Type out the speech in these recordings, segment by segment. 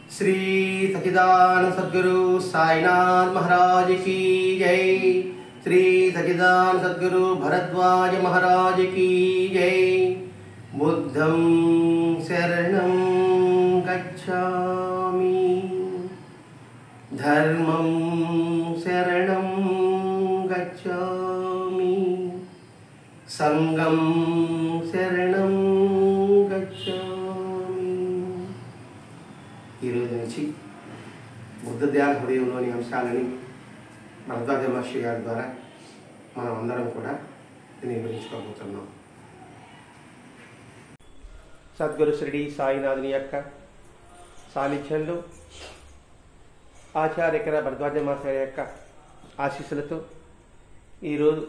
श्री सच्चिदानंद सद्गुरु साईनाथ महाराज की जय। श्री सच्चिदानंद सद्गुरु भरद्वाज महाराज की जय। बुद्धं शरणं गच्छामि, धर्मं शरणं गच्छामि, संघं शरणं गच्छामि। ఈ రోజు నుంచి బుద్ధ ధ్యాన హృదయంలోని అంశాలని భరద్వాజ మహర్షి గారి ద్వారా మనం అందరం కూడా వినియోగించుకోబోతున్నాం. సద్గురు షిరిడి సాయినాథుని యొక్క సాన్నిధ్యంలో ఆచార్యకర భరద్వాజ మహర్షి యొక్క ఆశీస్సులతో ఈరోజు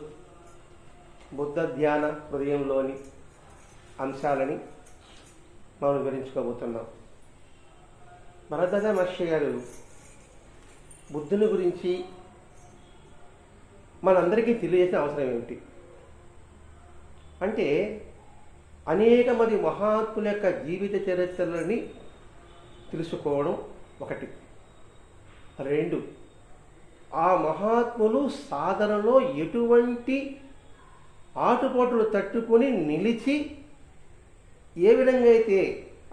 బుద్ధ ధ్యాన హృదయంలోని అంశాలని మనం వివరించుకోబోతున్నాం. భరద్వాజ మహర్షి గారు బుద్ధుని గురించి మనందరికీ తెలియజేసిన అవసరం ఏమిటి అంటే, అనేక మంది మహాత్ముల యొక్క జీవిత చరిత్రలని తెలుసుకోవడం ఒకటి. రెండు, ఆ మహాత్ములు సాధనలో ఎటువంటి ఆటుపోటులు తట్టుకొని నిలిచి ఏ విధంగా అయితే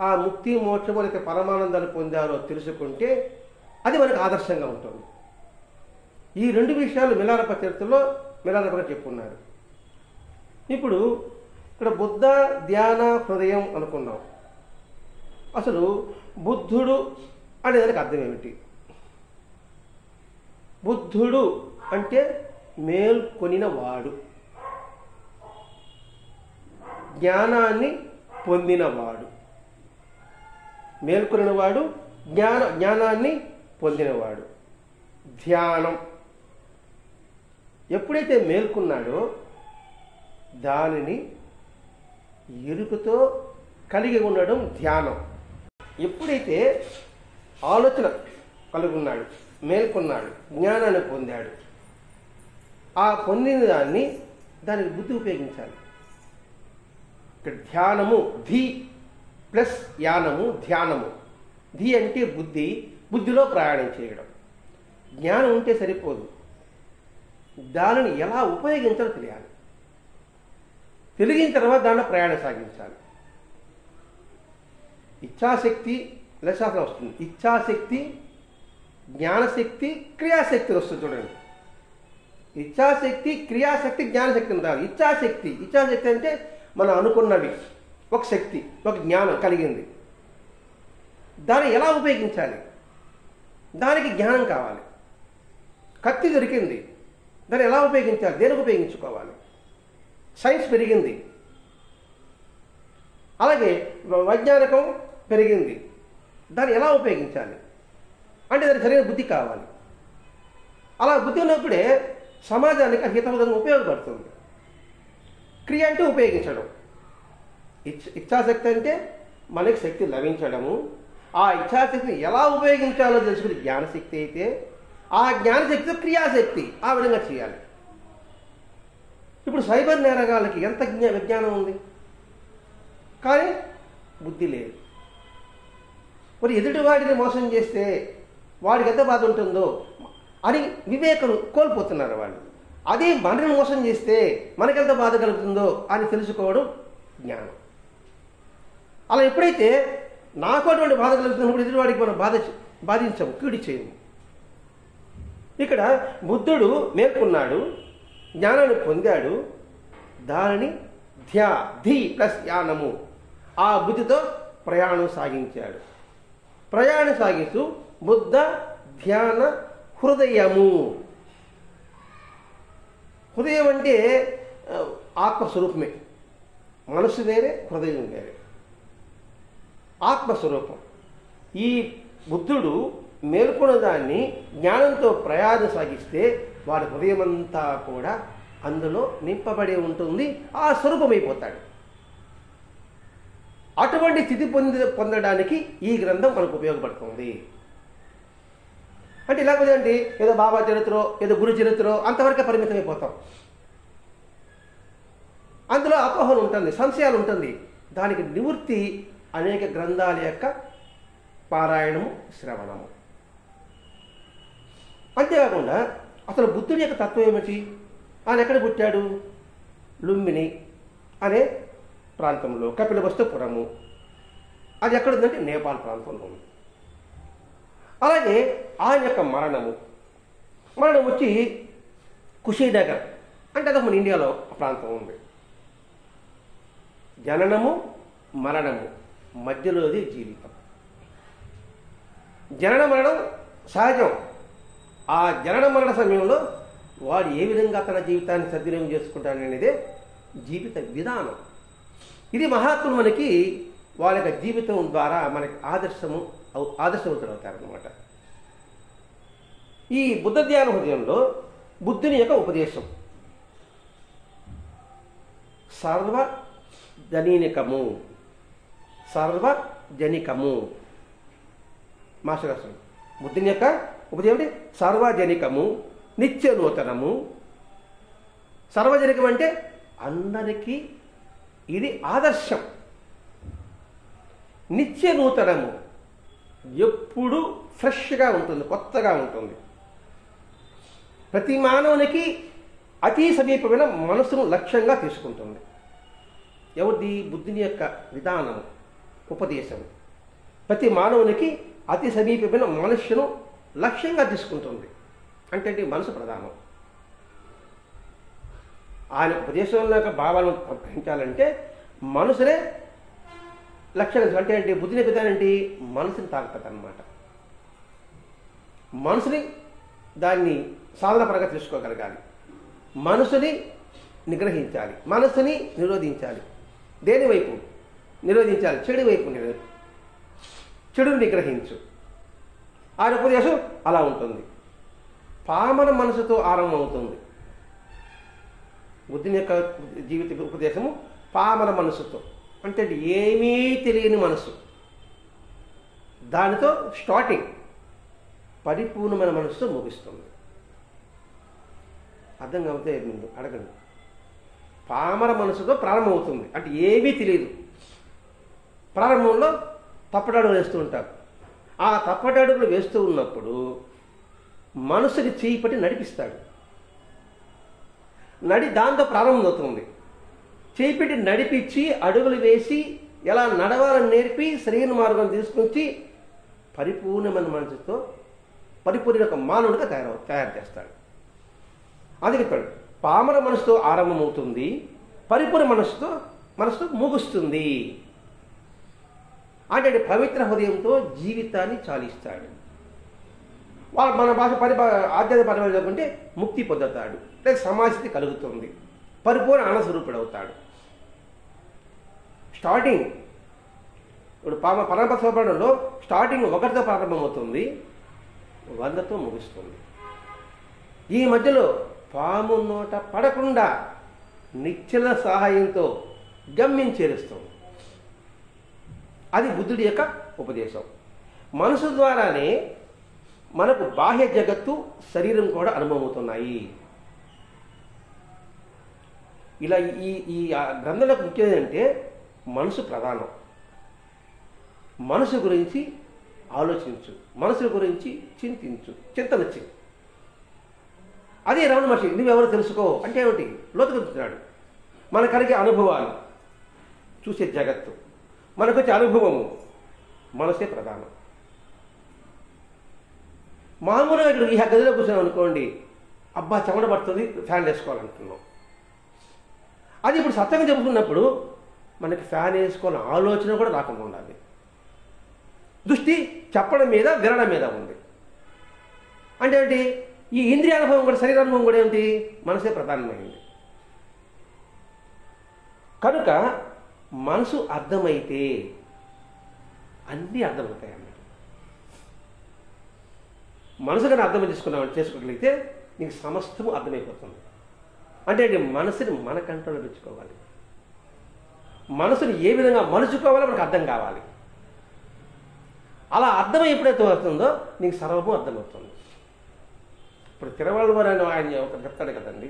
ఆ ముక్తి మోక్షము లేక పరమానందాన్ని పొందారో తెలుసుకుంటే అది మనకు ఆదర్శంగా ఉంటుంది. ఈ రెండు విషయాలు మిలారప చరిత్రలో మిలారపగా చెప్పుకున్నారు. ఇప్పుడు ఇక్కడ బుద్ధ ధ్యాన హృదయం అనుకున్నాం. అసలు బుద్ధుడు అనే దానికి అర్థం ఏమిటి? బుద్ధుడు అంటే మేల్కొనిన వాడు, జ్ఞానాన్ని పొందినవాడు. మేల్కొనినవాడు, జ్ఞానాన్ని పొందినవాడు. ధ్యానం, ఎప్పుడైతే మేల్కొన్నాడో దానిని ఎరుకతో కలిగి ఉండడం ధ్యానం. ఎప్పుడైతే ఆలోచన కలుగున్నాడు, మేల్కొన్నాడు, జ్ఞానాన్ని పొందాడు, ఆ పొందిన దానికి బుద్ధి ఉపయోగించాలి. ఇక్కడ ధ్యానము, ధీ ప్లస్ యానము, ధ్యానము. ధీ అంటే బుద్ధి, బుద్ధిలో ప్రయాణం చేయడం. జ్ఞానం ఉంటే సరిపోదు, దానిని ఎలా ఉపయోగించాలో తెలియాలి. తెలిగిన తర్వాత దాంట్లో ప్రయాణం సాగించాలి. ఇచ్ఛాశక్తి లశాసనం వస్తుంది. ఇచ్ఛాశక్తి, జ్ఞానశక్తి, క్రియాశక్తి వస్తుంది. చూడండి, ఇచ్ఛాశక్తి, క్రియాశక్తి, జ్ఞానశక్తి ఉంటారు. ఇచ్ఛాశక్తి అంటే మనం అనుకున్నవి, ఒక శక్తి, ఒక జ్ఞానం కలిగింది. దాన్ని ఎలా ఉపయోగించాలి? దానికి జ్ఞానం కావాలి. కత్తి దొరికింది, దాన్ని ఎలా ఉపయోగించాలి? దేనికి ఉపయోగించుకోవాలి? సైన్స్ పెరిగింది, అలాగే వైజ్ఞానికం పెరిగింది, దాన్ని ఎలా ఉపయోగించాలి అంటే దానికి సరైన బుద్ధి కావాలి. అలా బుద్ధి ఉన్నప్పుడే సమాజానికి హితబోధంగా ఉపయోగపడుతుంది. క్రియ అంటే ఉపయోగించడం. ఇచ్ఛాశక్తి అంటే మనకి శక్తి లభించడము. ఆ ఇచ్ఛాశక్తిని ఎలా ఉపయోగించాలో తెలుసుకుని జ్ఞానశక్తి అయితే, ఆ జ్ఞానశక్తితో క్రియాశక్తి ఆ విధంగా చేయాలి. ఇప్పుడు సైబర్ నేరగాళ్ళకి ఎంత విజ్ఞానం ఉంది, కానీ బుద్ధి లేదు. మరి ఎదుటి వాడిని మోసం చేస్తే వాడికి ఎంత బాధ ఉంటుందో అని వివేకం కోల్పోతున్నారు వాళ్ళు. అదే మనని మోసం చేస్తే మనకెంత బాధ కలుగుతుందో అని తెలుసుకోవడం జ్ఞానం. అలా ఎప్పుడైతే నాకు అటువంటి బాధ కలుగుతున్నప్పుడు ఎదుటివాడికి మనం బాధించము, కీడి చేయము. ఇక్కడ బుద్ధుడు మేల్కొన్నాడు, జ్ఞానాన్ని పొందాడు, దానిని ధీ ప్లస్ యానము, ఆ బుద్ధితో ప్రయాణం సాగించాడు. ప్రయాణం సాగిస్తూ బుద్ధ ధ్యాన హృదయము. హృదయం అంటే ఆత్మస్వరూపమే. మనసు వేరే, హృదయం వేరే. ఆత్మస్వరూపం. ఈ బుద్ధుడు మేల్కొన్న దాన్ని జ్ఞానంతో ప్రయాణం సాగిస్తే వాడి హృదయమంతా కూడా అందులో నింపబడి ఉంటుంది, ఆ స్వరూపమైపోతాడు. అటువంటి స్థితి పొందడానికి ఈ గ్రంథం మనకు ఉపయోగపడుతుంది. అంటే లేకపోతే అంటే ఏదో బాబా చరిత్రో ఏదో గురు చరిత్రో అంతవరకే పరిమితమైపోతాం. అందులో అపోహలు ఉంటుంది, సంశయాలు ఉంటుంది. దానికి నివృత్తి అనేక గ్రంథాల యొక్క పారాయణము, శ్రవణము. అంతేకాకుండా అసలు బుద్ధుడి యొక్క తత్వం ఏమిటి? ఆయన ఎక్కడ పుట్టాడు? లుంబిని అనే ప్రాంతంలో, కపిలవస్తుపురము. అది ఎక్కడుందంటే నేపాల్ ప్రాంతంలో ఉంది. అలాగే ఆయన యొక్క మరణం వచ్చి కుషీనగర్ అంటే అది మన ఇండియాలో ప్రాంతం ఉంది. జననము, మరణము, మధ్యలోది జీవితం. జనన మరణం సహజం. ఆ జనన మరణ సమయంలో వాడు ఏ విధంగా తన జీవితాన్ని సద్వినియోగం చేసుకుంటాడనేదే జీవిత విధానం. ఇది మహాత్ములు మనకి వాళ్ళ యొక్క జీవితం ద్వారా మనకి ఆదర్శవంతులు అవుతారనమాట. ఈ బుద్ధ ధ్యాన హృదయంలో బుద్ధుని యొక్క ఉపదేశం సర్వజనికము. మాస్టర్ గారు బుద్ధుని యొక్క ఉపదేశం అంటే సర్వజనికము, నిత్య నూతనము. సర్వజనికం అంటే అందరికీ ఇది ఆదర్శం. నిత్య నూతనము, ఎప్పుడు ఫ్రెష్గా ఉంటుంది, కొత్తగా ఉంటుంది. ప్రతి మానవునికి అతి సమీపమైన మనసును లక్ష్యంగా తీసుకుంటుంది. ఎవరిది? బుద్ధుని యొక్క విధానం, ఉపదేశం ప్రతి మానవునికి అతి సమీపమైన మనస్సును లక్ష్యంగా తీసుకుంటుంది. అంటే మనసు ప్రధానం. ఆయన ఉపదేశంలో యొక్క భావాలను గ్రహించాలంటే మనసునే లక్ష్యంగా. అంటే బుద్ధిని విధానం ఏంటి? మనసుని తాకుతుంది అన్నమాట. మనసుని దాన్ని సాధనపరంగా తీసుకోగలగాలి. మనసుని నిగ్రహించాలి, మనసుని నిరోధించాలి. దేని వైపు నిరోధించాలి? చెడు వైపు చెడుని నిగ్రహించు. ఆయన ఉపదేశం అలా ఉంటుంది. పామర మనసుతో ఆరంభమవుతుంది. బుద్ధుని యొక్క జీవిత ఉపదేశము పామర మనసుతో, అంటే ఏమీ తెలియని మనసు. దానితో స్టార్టింగ్, పరిపూర్ణమైన మనసుతో ముగిస్తుంది. అర్థం కాకపోతే ముందు అడగండి. పామర మనసుతో ప్రారంభమవుతుంది, అంటే ఏమీ తెలియదు. ప్రారంభంలో తప్పటడుగులు వేస్తూ ఉంటారు. ఆ తప్పటడుగులు వేస్తూ ఉన్నప్పుడు మనసుని చేయి పట్టి నడిపిస్తాడు. దాంతో ప్రారంభమవుతుంది. చేయి పెట్టి నడిపించి అడుగులు వేసి ఎలా నడవాలని నేర్పి సరైన మార్గం తీసుకొచ్చి పరిపూర్ణమైన మనసుతో పరిపూర్ణ ఒక మానవుడిగా తయారు చేస్తాడు. అందుకే పామర మనసుతో ఆరంభమవుతుంది, పరిపూర్ణ మనసుతో ముగుస్తుంది. అంటే పవిత్ర హృదయంతో జీవితాన్ని చాలిస్తాడు. మన భాష ఆధ్యాత్మిక పరమైన చదువుకుంటే ముక్తి పొందుతాడు, లేదా సమాజస్థితి కలుగుతుంది, పరిపూర్ణ ఆనందస్వరూపుడు అవుతాడు. స్టార్టింగ్ ఇప్పుడు పరమపద స్వభావంలో స్టార్టింగ్ 1తో ప్రారంభమవుతుంది, 100తో ముగుస్తుంది. ఈ మధ్యలో పాము నోట పడకుండా నిశ్చల సహాయంతో గమ్యం చేరుస్తుంది. అది బుద్ధుడి యొక్క ఉపదేశం. మనసు ద్వారానే మనకు బాహ్య జగత్తు, శరీరం కూడా అనుభవమవుతున్నాయి. ఇలా ఈ గ్రంథంలోకి ముఖ్యం ఏంటంటే మనసు ప్రధానం. మనసు గురించి ఆలోచించు, మనసు గురించి చింతన చెయ్యి. అదే రమణ మహర్షి నువ్వెవరో తెలుసుకో అంటే ఏమిటి? లోతుకెళ్తున్నాడు. మనకు కలిగే అనుభవాలు, చూసే జగత్తు, మనకు వచ్చే అనుభవము, మనసే ప్రధానం. మామూలుగా ఇక్కడ ఈ గదిలో కూర్చున్నాం అనుకోండి, అబ్బా చెమట పడుతుంది, ఫ్యాన్ వేసుకోవాలంటున్నాం. అది ఇప్పుడు సత్యంగా చెబుతున్నప్పుడు మనకి ఫ్యాన్ వేసుకోవాలని ఆలోచన కూడా రాకుండా ఉండాలి. దృష్టి చెప్పడం మీద, వినడం మీద ఉంది. అంటే ఏంటి? ఈ ఇంద్రియ అనుభవం కూడా, శరీరానుభవం కూడా ఏంటి? మనసే ప్రధానమైంది. కనుక మనసు అర్థమైతే అన్నీ అర్థమవుతాయి అన్నమాట. మనసు కానీ అర్థం చేసుకోగలిగితే నీకు సమస్తము అర్థమైపోతుంది. అంటే మనసుని మన కంట్రోల్లో పెంచుకోవాలి. మనసుని ఏ విధంగా మలుచుకోవాలో మనకు అర్థం కావాలి. అలా అర్థమై ఎప్పుడైతే వస్తుందో నీకు సర్వము అర్థమవుతుంది. ఇప్పుడు తిరువళ్ళ వారు ఆయన ఒక చెప్తాడు కదండి,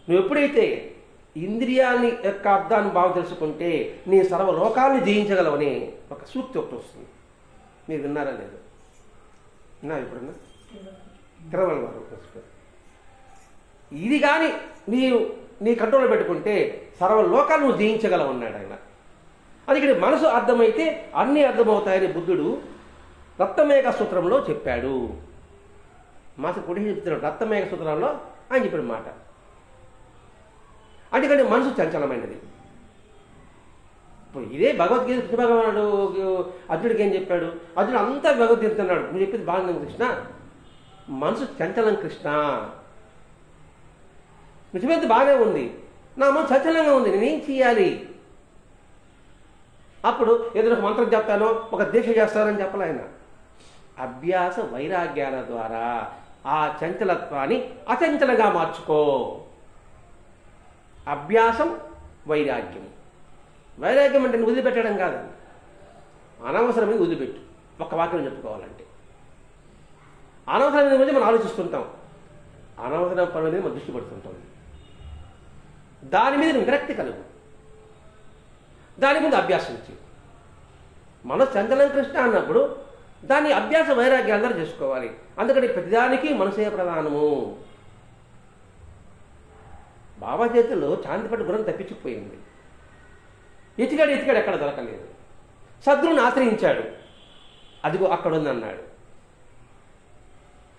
నువ్వు ఎప్పుడైతే ఇంద్రియాన్ని యొక్క అర్థాన్ని భావం తెలుసుకుంటే నీ సర్వలోకాన్ని జయించగలవని ఒక సూక్తి ఒకటి వస్తుంది. మీరు విన్నారా లేదు? విన్నారు ఎప్పుడన్నా? తిరుమల వారు ఇది కానీ నీ కంట్రోల్లో పెట్టుకుంటే సర్వలోకాలు నువ్వు జయించగలవు అన్నాడు ఆయన. అది ఇక్కడ మనసు అర్థమైతే అన్నీ అర్థమవుతాయని బుద్ధుడు రత్నమేఘ సూత్రంలో చెప్పాడు. మాస పొడి చెప్తున్నాడు రత్నమేఘ సూత్రంలో ఆయన చెప్పిన మాట. అందుకని మనసు చంచలమైనది. ఇప్పుడు ఇదే భగవద్గీత కృష్ణ భగవానుడు అర్జునుడికి ఏం చెప్పాడు? అర్జునుడు అంతా భగవద్గీత చెప్తున్నాడు, నువ్వు చెప్పింది బాగుంది కృష్ణ, మనసు చంచలం కృష్ణ, నువ్వు చెప్పేది బాగానే ఉంది, నా మనసు చంచలంగా ఉంది, నేనేం చేయాలి? అప్పుడు ఏదైనా ఒక మంత్రం చెప్తానో ఒక దీక్ష చేస్తానని చెప్పలే ఆయన. అభ్యాస వైరాగ్యాల ద్వారా ఆ చంచలత్వాన్ని అచంచలంగా మార్చుకో. అభ్యాసం వైరాగ్యం. వైరాగ్యం అంటే నువ్వు వదిలిపెట్టడం కాదండి, అనవసరమైన వదిలిపెట్టు. ఒక్క వాక్యం చెప్పుకోవాలంటే అనవసరమైన గురించి మనం ఆలోచిస్తుంటాం, అనవసరం పనుల మీద మనం దృష్టి పడుతుంటాం. దాని మీద నువ్వు విరక్తి కలుగు, దాని ముందు అభ్యాసం చేయి. మన చంచలం కృష్ణ అన్నప్పుడు దాన్ని అభ్యాస వైరాగ్యాల ద్వారా చేసుకోవాలి. అందుకని ప్రతిదానికి మనసే ప్రధానము. బాబా చేతుల్లో శాంతిపట్టు గుణం తప్పించుకుపోయింది. ఎతికాడు ఎక్కడ దొరకలేదు. సద్గురుని ఆశ్రయించాడు, అదిగో అక్కడ ఉందన్నాడు.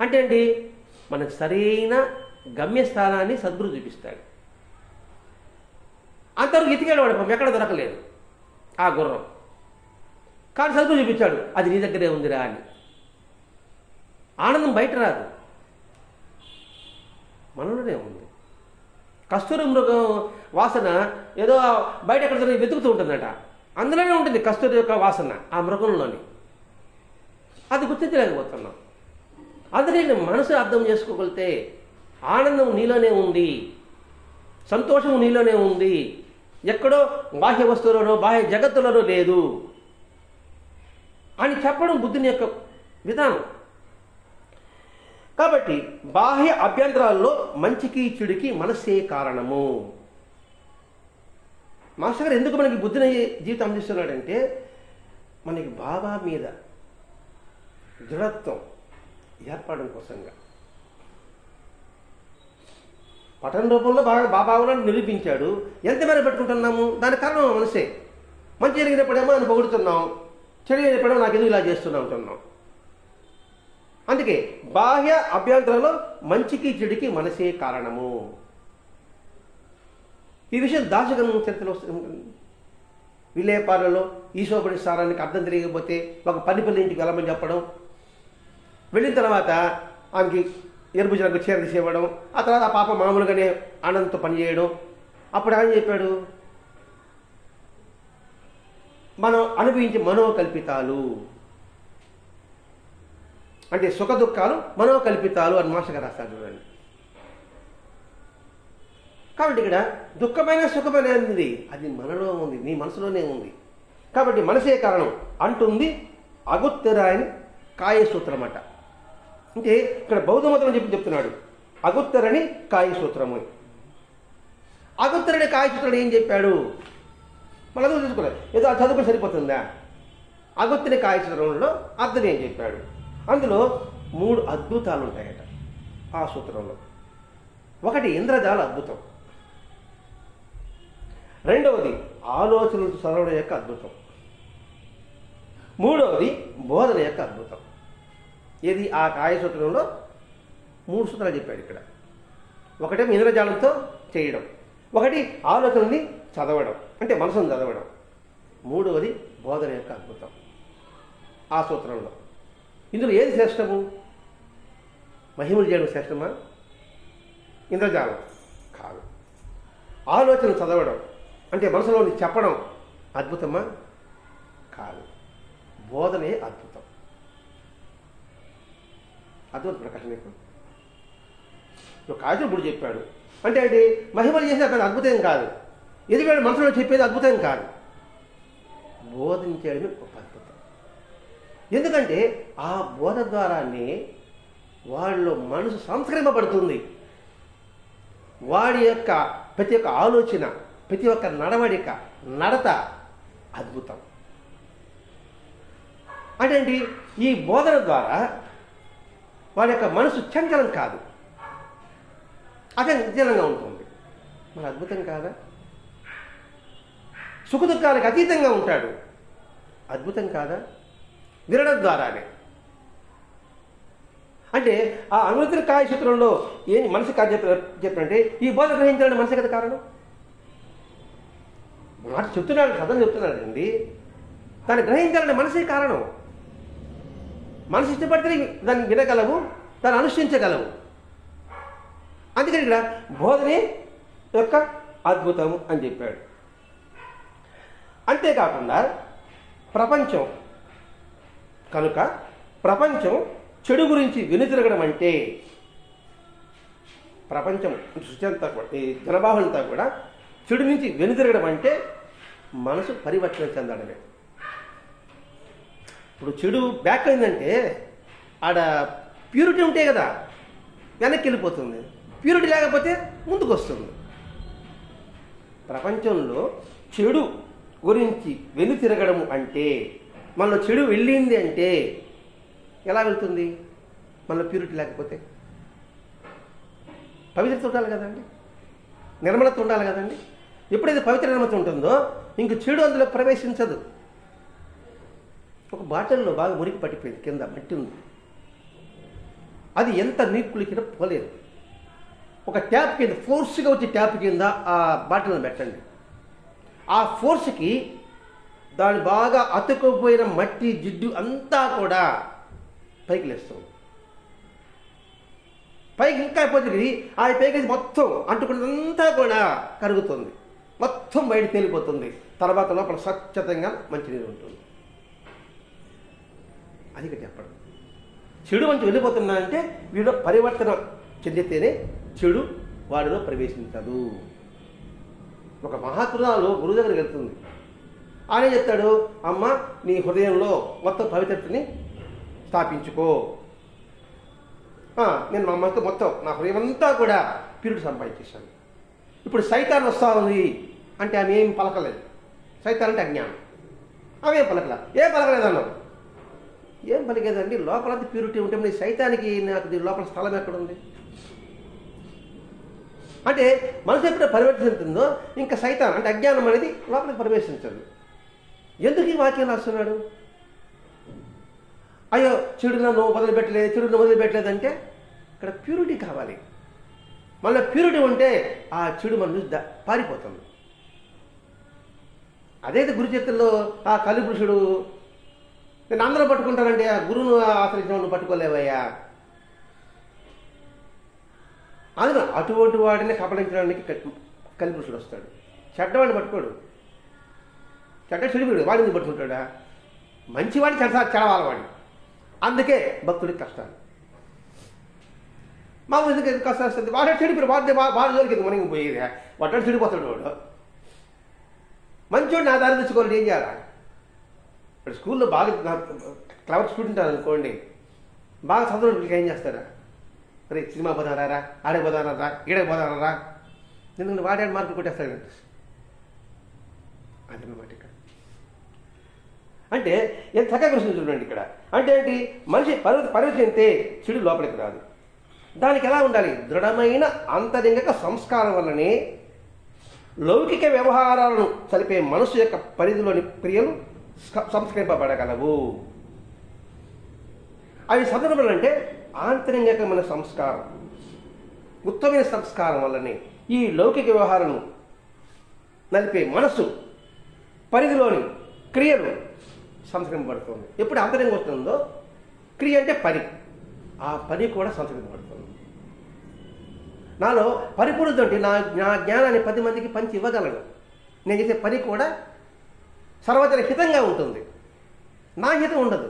అంటే ఏంటి? మనకు సరైన గమ్యస్థానాన్ని సద్గురు చూపిస్తాడు. అంతవరకు ఎతికాడు వాడు, ఎక్కడ దొరకలేదు ఆ గుర్రం. కానీ సద్గురు చూపించాడు, అది నీ దగ్గరే ఉందిరా అని. ఆనందం బయట రాదు, మనలోనే ఉంది. కస్తూరి మృగం వాసన ఏదో బయట ఎక్కడ వెతుకుతూ ఉంటుందట, అందులోనే ఉంటుంది కస్తూరి యొక్క వాసన ఆ మృగంలోని. అది గుర్తించలేకపోతున్నాం. అందుకని మనసు అర్థం చేసుకోగలిగితే ఆనందం నీలోనే ఉంది, సంతోషం నీలోనే ఉంది, ఎక్కడో బాహ్య వస్తువులోనో బాహ్య జగత్తులోనో లేదు అని చెప్పడం బుద్ధుని యొక్క విధానం. కాబట్టి బాహ్య అభ్యంతరాల్లో మంచికి చెడుకి మనస్సే కారణము. మాస్టర్ గారు ఎందుకు మనకి బుద్ధిని జీవితం అందిస్తున్నాడంటే మనకి బాబా మీద దృఢత్వం ఏర్పడడం కోసంగా. పఠన రూపంలో బాబాను నిరూపించాడు. ఎంత మేర పెట్టుకుంటున్నాము? దానికి కారణం మనసే. మంచి జరిగినప్పుడేమో అని పొగుడుతున్నాం, చెడు జరిగినప్పుడేమో నాకు ఎందుకు ఇలా చేస్తున్నా ఉంటున్నాం. అందుకే బాహ్య అభ్యంతరంలో మంచికి చెడుకి మనసే కారణము. ఈ విషయం దాశగం చరిత్రలో విలేపాలలో ఈశోపడి సారానికి అర్థం తెలియకపోతే ఒక పనిపల్లి ఇంటికి వెళ్ళమని చెప్పడం, వెళ్ళిన తర్వాత ఆమెకి ఎరుభుజనకు చీర తీసేయడం, ఆ తర్వాత ఆ పాప మామూలుగానే ఆనందంతో పనిచేయడం. అప్పుడు ఆయన చెప్పాడు, మనం అనుభవించే మనోకల్పితాలు అంటే సుఖ దుఃఖాలు మనోకల్పితాలు అని మాస్టర్ గారు రాస్తారు చూడండి. కాబట్టి ఇక్కడ దుఃఖమైన సుఖమైన ఉంది, అది మనలో ఉంది, నీ మనసులోనే ఉంది. కాబట్టి మనసే కారణం అంటుంది అగుత్తరాయని కాయసూత్రం అట. అంటే ఇక్కడ బౌద్ధ మతం చెప్తున్నాడు అగుత్తరని కాయసూత్రము. అగుత్తరని కాయసూత్రుడు ఏం చెప్పాడు? మళ్ళీ అదుగు చూసుకోలేదు, ఏదో ఆ చదువుకు సరిపోతుందా? అగుత్తని కాయసూత్రంలో అర్థం ఏం చెప్పాడు? అందులో 3 అద్భుతాలు ఉంటాయట ఆ సూత్రంలో. ఒకటి ఇంద్రజాల అద్భుతం, రెండవది ఆలోచనలు చదవడం యొక్క అద్భుతం, మూడవది బోధన యొక్క అద్భుతం. ఏది? ఆ కాయసూత్రంలో 3 సూత్రాలు చెప్పాడు ఇక్కడ. ఒకటేమో ఇంద్రజాలంతో చేయడం, ఒకటి ఆలోచనని చదవడం అంటే మనసును చదవడం, మూడవది బోధన యొక్క అద్భుతం ఆ సూత్రంలో. ఇందులో ఏది శ్రేష్టము? మహిమలు చేయడం శ్రేష్టమా? ఇంద్రజాలం కాదు. ఆలోచన చదవడం అంటే మనసులోని చెప్పడం అద్భుతమా? కాదు. బోధనే అద్భుతం. అద్భుత ప్రకాశం ఇప్పుడు కాజు ఇప్పుడు చెప్పాడు అంటే ఏంటి? మహిమలు చేసే పెద్ద అద్భుతం కాదు, ఎదుగుడు మనసులో చెప్పేది అద్భుతం కాదు, బోధించేయడమే గొప్ప అద్భుతం. ఎందుకంటే ఆ బోధ ద్వారానే వాళ్ళలో మనసు సంస్కరింపబడుతుంది. వాడి యొక్క ప్రతి ఒక్క ఆలోచన, ప్రతి ఒక్క నడవడిక, నడత అద్భుతం. అంటే ఏంటి? ఈ బోధన ద్వారా వాడి యొక్క మనసు చంచలం కాదు, అచంచలంగా ఉంటుంది. మరి అద్భుతం కాదా? సుఖదుఖాలకు అతీతంగా ఉంటాడు, అద్భుతం కాదా? వినడం ద్వారానే. అంటే ఆ అనుమతుల కాయ సూత్రంలో ఏం మనసు కాదు చెప్పారంటే ఈ బోధ గ్రహించాలని మనసే కదా కారణం. మాట చెప్తున్నాడు, సదనం చెప్తున్నాడు అండి, దాన్ని గ్రహించాలంటే మనసే కారణం. మనసు ఇష్టపడితే దాన్ని వినగలవు, దాన్ని అనుష్ఠించగలవు. అందుకని ఇక్కడ బోధనే యొక్క అద్భుతం అని చెప్పాడు. అంతేకాకుండా ప్రపంచం కనుక ప్రపంచం చెడు గురించి వెనుతిరగడం అంటే, ప్రపంచం సృష్టి అంతా కూడా, ఈ జనబాహులంతా కూడా చెడు నుంచి వెనుతిరగడం అంటే మనసు పరివర్తన చెందడమే. ఇప్పుడు చెడు బ్యాక్ అయిందంటే ఆడ ప్యూరిటీ ఉంటే కదా వెనక్కి వెళ్ళిపోతుంది, ప్యూరిటీ లేకపోతే ముందుకు వస్తుంది. ప్రపంచంలో చెడు గురించి వెనుతిరగడం అంటే, మనలో చెడు వెళ్ళింది అంటే ఎలా వెళ్తుంది? మనలో ప్యూరిటీ లేకపోతే పవిత్రత ఉండాలి కదండి, నిర్మలత ఉండాలి కదండి. ఎప్పుడైతే పవిత్ర నిర్మలత ఉంటుందో ఇంక చెడు అందులో ప్రవేశించదు. ఒక బాటిల్లో బాగా మురికి పట్టిపోయింది, కింద మట్టి ఉంది, అది ఎంత నీకులికినా పోలేదు. ఒక ట్యాప్ కింద ఫోర్స్గా వచ్చి ట్యాప్ కింద ఆ బాటిల్ని పెట్టండి, ఆ ఫోర్స్కి దాని బాగా అతుక్కుపోయిన మట్టి జిడ్డు అంతా కూడా పైకి లేస్తుంది. పైకి ఇంకా పోతుంది, ఆ పైకి మొత్తం అంటుకున్నదంతా కూడా కరుగుతుంది, మొత్తం బయట తేలిపోతుంది. తర్వాత లోపల స్వచ్ఛతంగా మంచినీరు ఉంటుంది. అది ఇక్కడ చెప్పడం. చెడు మంచి వెళ్ళిపోతున్నా అంటే వీడిలో పరివర్తన చెందితేనే చెడు వాడిలో ప్రవేశించదు. ఒక మహాత్మురాలు గురువు దగ్గరికి వెళ్తుంది, ఆయన చెప్తాడు, అమ్మ నీ హృదయంలో మొత్తం పవిత్రతని స్థాపించుకో. నేను మా అమ్మతో మొత్తం నా హృదయం అంతా కూడా ప్యూరిటీ సంపాదించేశాను. ఇప్పుడు సైతాన్ వస్తూ ఉంది అంటే ఆమె ఏం పలకలేదు. సైతాన్ అంటే అజ్ఞానం, ఆమె ఏం పలకలే. ఏం పలకలేదు అన్నావు, ఏం పలికేదండి? లోపలంతా ప్యూరిటీ ఉంటే నీ సైతానికి నాకు దీని లోపల స్థలం ఎక్కడుంది? అంటే మనసు ఎప్పుడో పరివర్తిస్తుందో ఇంకా సైతాన్ అంటే అజ్ఞానం అనేది లోపలికి ప్రవేశించదు. ఎందుకు ఈ వాక్యం రాస్తున్నాడు? అయ్యో చెడు నన్ను వదిలిపెట్టలేదు, చెడు నన్ను వదిలిపెట్టలేదంటే ఇక్కడ ప్యూరిటీ కావాలి. మళ్ళీ ప్యూరిటీ ఉంటే ఆ చెడు మన నుంచి పారిపోతుంది. అదైతే గురు చేతుల్లో ఆ కలిపురుషుడు, నేను అందరూ పట్టుకుంటానంటే ఆ గురువును ఆశ్రయించిన నువ్వు పట్టుకోలేవయ్యా. అందులో అటువంటి వాడిని కపలించడానికి కలిపురుషుడు వస్తాడు. చెడ్డవాడిని పట్టుకోడు, చెడిపోయాడు వాడిని పట్టుకుంటాడా? మంచివాడిని చెడవాలవాడి. అందుకే భక్తుడికి కష్టాలు. మాకు ఎందుకు కష్టం వస్తుంది? వాడు చెడిపోయాడు, వాడు దొరికింది మనకి పోయేది, వాడు చెడిపోతాడు. వాడు మంచివాడు నా దారి తెచ్చుకోవాలి, ఏం చేయాలి? ఇప్పుడు స్కూల్లో బాగా క్లవర్ స్టూడెంట్ అనుకోండి, బాగా చదువు ఏం చేస్తారా? అరే సినిమా పోదారా, ఆడే పోదానరా, ఈడే పోదానరా, ఎందుకంటే వాడే మార్కులు కొట్టేస్తాడు. అదనమాట ఇక్కడ. అంటే ఎంత చక్కగా కృష్ణ చూడండి ఇక్కడ. అంటే ఏంటి? మనిషి పరివర్తిస్తే చెడు లోపలికి రాదు. దానికి ఎలా ఉండాలి? దృఢమైన అంతరింగక సంస్కారం వల్లనే లౌకిక వ్యవహారాలను చలిపే మనసు యొక్క పరిధిలోని క్రియలు సంస్కరింపబడగలవు. అవి సందర్భాలు అంటే ఆంతరింగకమైన సంస్కారం, ఉత్తమైన సంస్కారం వల్లనే ఈ లౌకిక వ్యవహారాలను నలిపే మనసు పరిధిలోని క్రియలు సంస్కరింపబడుతుంది. ఎప్పుడు అంతరంగం వస్తుందో క్రియ అంటే పని, ఆ పని కూడా సంస్కరింపబడుతుంది. నాలో పరిపూర్ణత ఉంటే నా జ్ఞానాన్ని 10 మందికి పంచి ఇవ్వగలను. నేను చేసే పని కూడా సర్వజన హితంగా ఉంటుంది. నా హితం ఉండదు,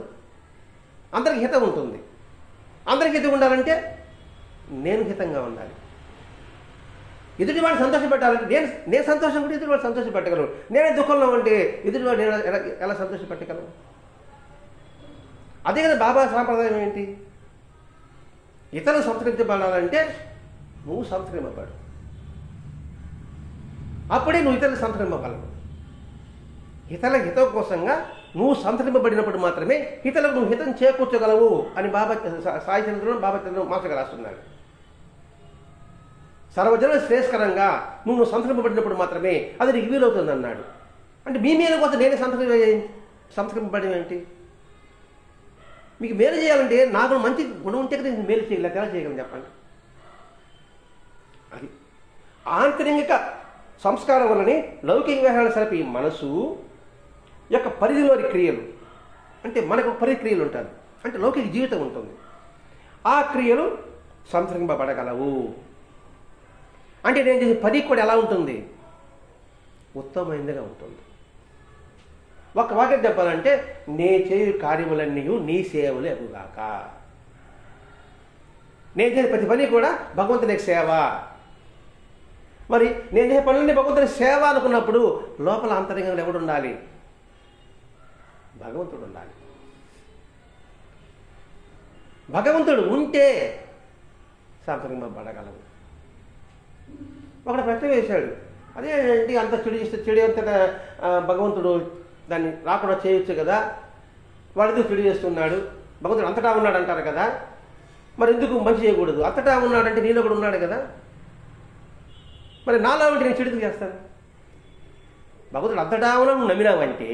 అందరికి హితం ఉంటుంది. అందరికి హితం ఉండాలంటే నేను హితంగా ఉండాలి. ఎదుటివాడిని సంతోషం పెట్టాలంటే నేను సంతోషం కూడా ఎదుటివాడు సంతోషం పెట్టగలను. నేనే దుఃఖంలో ఉంటే ఎదుటివాడు నేను ఎలా సంతోషం పెట్టగలను? అదే కదా బాబా సాంప్రదాయం ఏంటి? ఇతరులు సంస్కరించబడాలంటే నువ్వు సంస్కరింపబడు, అప్పుడే నువ్వు ఇతరులు సంస్కరింపగలవు. ఇతరుల హితం కోసంగా నువ్వు సంతరింపబడినప్పుడు మాత్రమే ఇతరులకు నువ్వు హితం చేకూర్చగలవు అని సాయి చంద్రుడు బాబాచంద్రుడు మాస్టర్ రాస్తున్నాడు. సర్వజన శ్రేయస్కరంగా నువ్వు సంతరింపబడినప్పుడు మాత్రమే అది నీకు వీలవుతుంది అన్నాడు. అంటే మీ మేలు కోసం నేనే సంతరింపబడి ఏంటి? మీకు మేలు చేయాలంటే నాకు మంచి గుణం ఉంటే కదా నేను మేలు చేయగల ఎలా చేయగలను చెప్పండి. అది ఆంతరింగిక సంస్కారం వల్లనే లౌకిక వ్యవహారాల సరిపి మనసు యొక్క పరిధిలోని క్రియలు, అంటే మనకు పరిధి క్రియలు ఉంటుంది, అంటే లౌకిక జీవితం ఉంటుంది. ఆ క్రియలు సంతరింపబడగలవు. అంటే నేను చేసే పని కూడా ఎలా ఉంటుంది? ఉత్తమమైనదిగా ఉంటుంది. ఒక వాక్యం చెప్పాలంటే, నే చేయు కార్యములన్నీ నీ సేవలు ఎగుగాక. నేను చేసే ప్రతి పని కూడా భగవంతునికి సేవ. మరి నేను చేసే పనులన్నీ భగవంతుని సేవ అనుకున్నప్పుడు లోపల అంతరంగంలో ఎవడు ఉండాలి? భగవంతుడు ఉండాలి. భగవంతుడు ఉంటే సంతరింపబడగలవు. ఒకడు ప్రశ్న వేశాడు, అదేంటి అంత చెడు చేస్తే చెడు అంతటా భగవంతుడు దాన్ని రాకుండా చేయొచ్చు కదా, వాడితో చెడు చేస్తున్నాడు, భగవంతుడు అంతటా ఉన్నాడు అంటారు కదా, మరి ఎందుకు మంచి చేయకూడదు? అంతటా ఉన్నాడంటే నీలో కూడా ఉన్నాడు కదా, మరి నాలో ఉంటే నేను చెడుకు చేస్తాను. భగవంతుడు అంతటా ఉన్నాడు నువ్వు నమ్మినావంటే,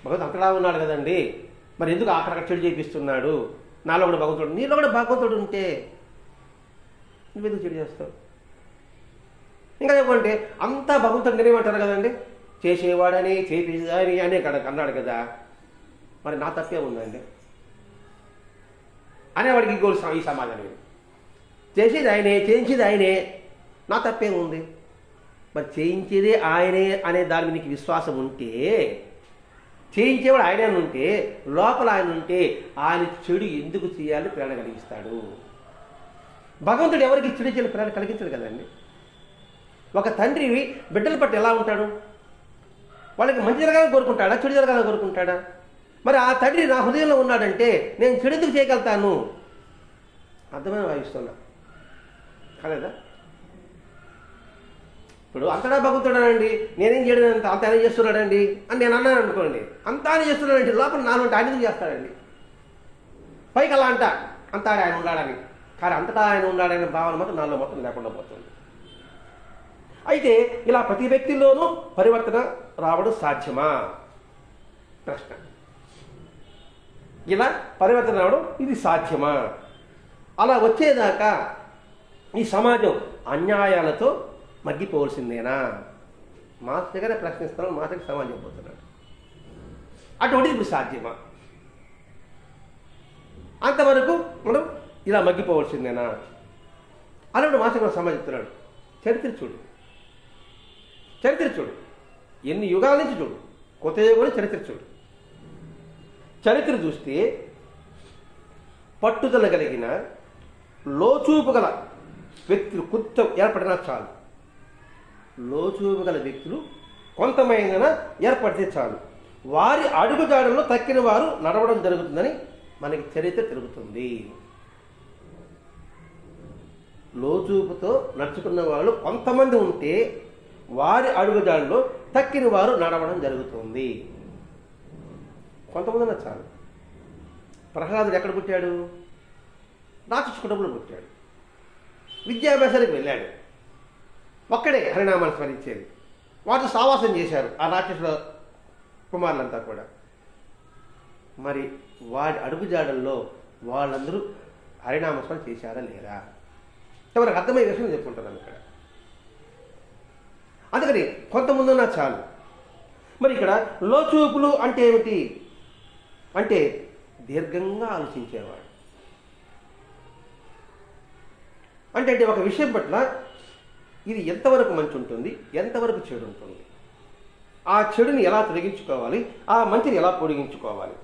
భగవంతుడు అంతటా ఉన్నాడు కదండి, మరి ఎందుకు అక్కడక్కడ చెడు చేపిస్తున్నాడు? నాలో కూడా భగవంతుడు, నీలో కూడా భగవంతుడు ఉంటే నువ్వెందుకు చెడు చేస్తావు? ఇంకా చెప్పంటే అంతా భగవంతుడు నేనేమంటారు కదండి, చేసేవాడని చేసేదాని అని అన్నాడు కదా, మరి నా తప్పే ఉందండి అనేవాడికి గోల్ ఈ సమాధానం. చేసేది ఆయనే, చేయించేది ఆయనే, నా తప్పే ఉంది. మరి చేయించేదే ఆయనే అనే దాని మీద నీకు విశ్వాసం ఉంటే, చేయించేవాడు ఆయనే ఉంటే, లోపల ఆయన ఉంటే ఆయన చెడు ఎందుకు చేయాలని ప్రేరణ కలిగిస్తాడు. భగవంతుడు ఎవరికి చెడు చేయాలని ప్రేరణ కలిగించాడు కదండి. ఒక తండ్రి బిడ్డల పట్ల ఎలా ఉంటాడు? వాళ్ళకి మంచి జరగాలని కోరుకుంటాడా, చెడు జరగాలని కోరుకుంటాడా? మరి ఆ తండ్రి నా హృదయంలో ఉన్నాడంటే నేను చెడు ఎందుకు చేయగలుగుతాను? అర్థమైన భావిస్తున్నా కాలేదా? ఇప్పుడు అంతటా భగవంతుడానండి, నేనేం చేయడం అంత ఆయన చేస్తున్నాడండి అని నేను అన్నాను అనుకోండి, అంతా ఆయన చేస్తున్నాడండి, లోపల నాలో ఆయన ఎందుకు చేస్తాడండి? పైకి అలా అంతా ఆయన ఉన్నాడని, కానీ అంతటా ఆయన ఉన్నాడనే భావన మాత్రం నాలో మొత్తం లేకుండా పోతుంది. అయితే ఇలా ప్రతి వ్యక్తిలోనూ పరివర్తన రావడం సాధ్యమా? ప్రశ్న. ఇలా పరివర్తన రావడం ఇది సాధ్యమా? అలా వచ్చేదాకా ఈ సమాజం అన్యాయాలతో మగ్గిపోవలసిందేనా? మాస్టర్ దగ్గర ప్రశ్నిస్తున్నాడు, మాస్టర్కి సమాజం పోతున్నాడు. అటువంటిది ఇప్పుడు సాధ్యమా? అంతవరకు మనం ఇలా మగ్గిపోవలసిందేనా అన్నప్పుడు మాస్టర్ సమాజం చెప్తున్నాడు. చరిత్ర చూడు, ఎన్ని యుగాల నుంచి చూడు, కొత్త యుగంలో చరిత్ర చూడు. చరిత్ర చూస్తే పట్టుదల కలిగిన లోచూపు గల వ్యక్తులు కొంత ఏర్పడినా చాలు, లోచూపు గల వ్యక్తులు కొంతమైనా ఏర్పడితే చాలు, వారి అడుగుజాడల్లో తక్కిన వారు నడవడం జరుగుతుందని మనకి చరిత్ర తిరుగుతుంది. లోచూపుతో నడుచుకున్న వాళ్ళు కొంతమంది ఉంటే వారి అడుగుజాడల్లో తక్కిన వారు నడవడం జరుగుతుంది. కొంతమంది చాలు. ప్రహ్లాదుడు ఎక్కడ పుట్టాడు? రాక్షస కుటుంబంలో పుట్టాడు. విద్యాభ్యాసానికి వెళ్ళాడు. ఒక్కడే హరినామాన్ని స్మరించేది. వాటితో సావాసం చేశారు ఆ రాక్షసుల కుమారులంతా కూడా. మరి వాడి అడుగుజాడల్లో వాళ్ళందరూ హరినామస్మరణ చేశారా లేరా? ఎవరికి అర్థమయ్యే విషయం చెప్పుకుంటున్నాను ఇక్కడ. అందుకని కొంతమంది ఉన్నా చాలు. మరి ఇక్కడ లోచూపులు అంటే ఏమిటి? అంటే దీర్ఘంగా ఆలోచించేవాడు. అంటే ఒక విషయం పట్ల ఇది ఎంతవరకు మంచి ఉంటుంది, ఎంతవరకు చెడు ఉంటుంది, ఆ చెడుని ఎలా తొలగించుకోవాలి, ఆ మంచిని ఎలా పొడిగించుకోవాలి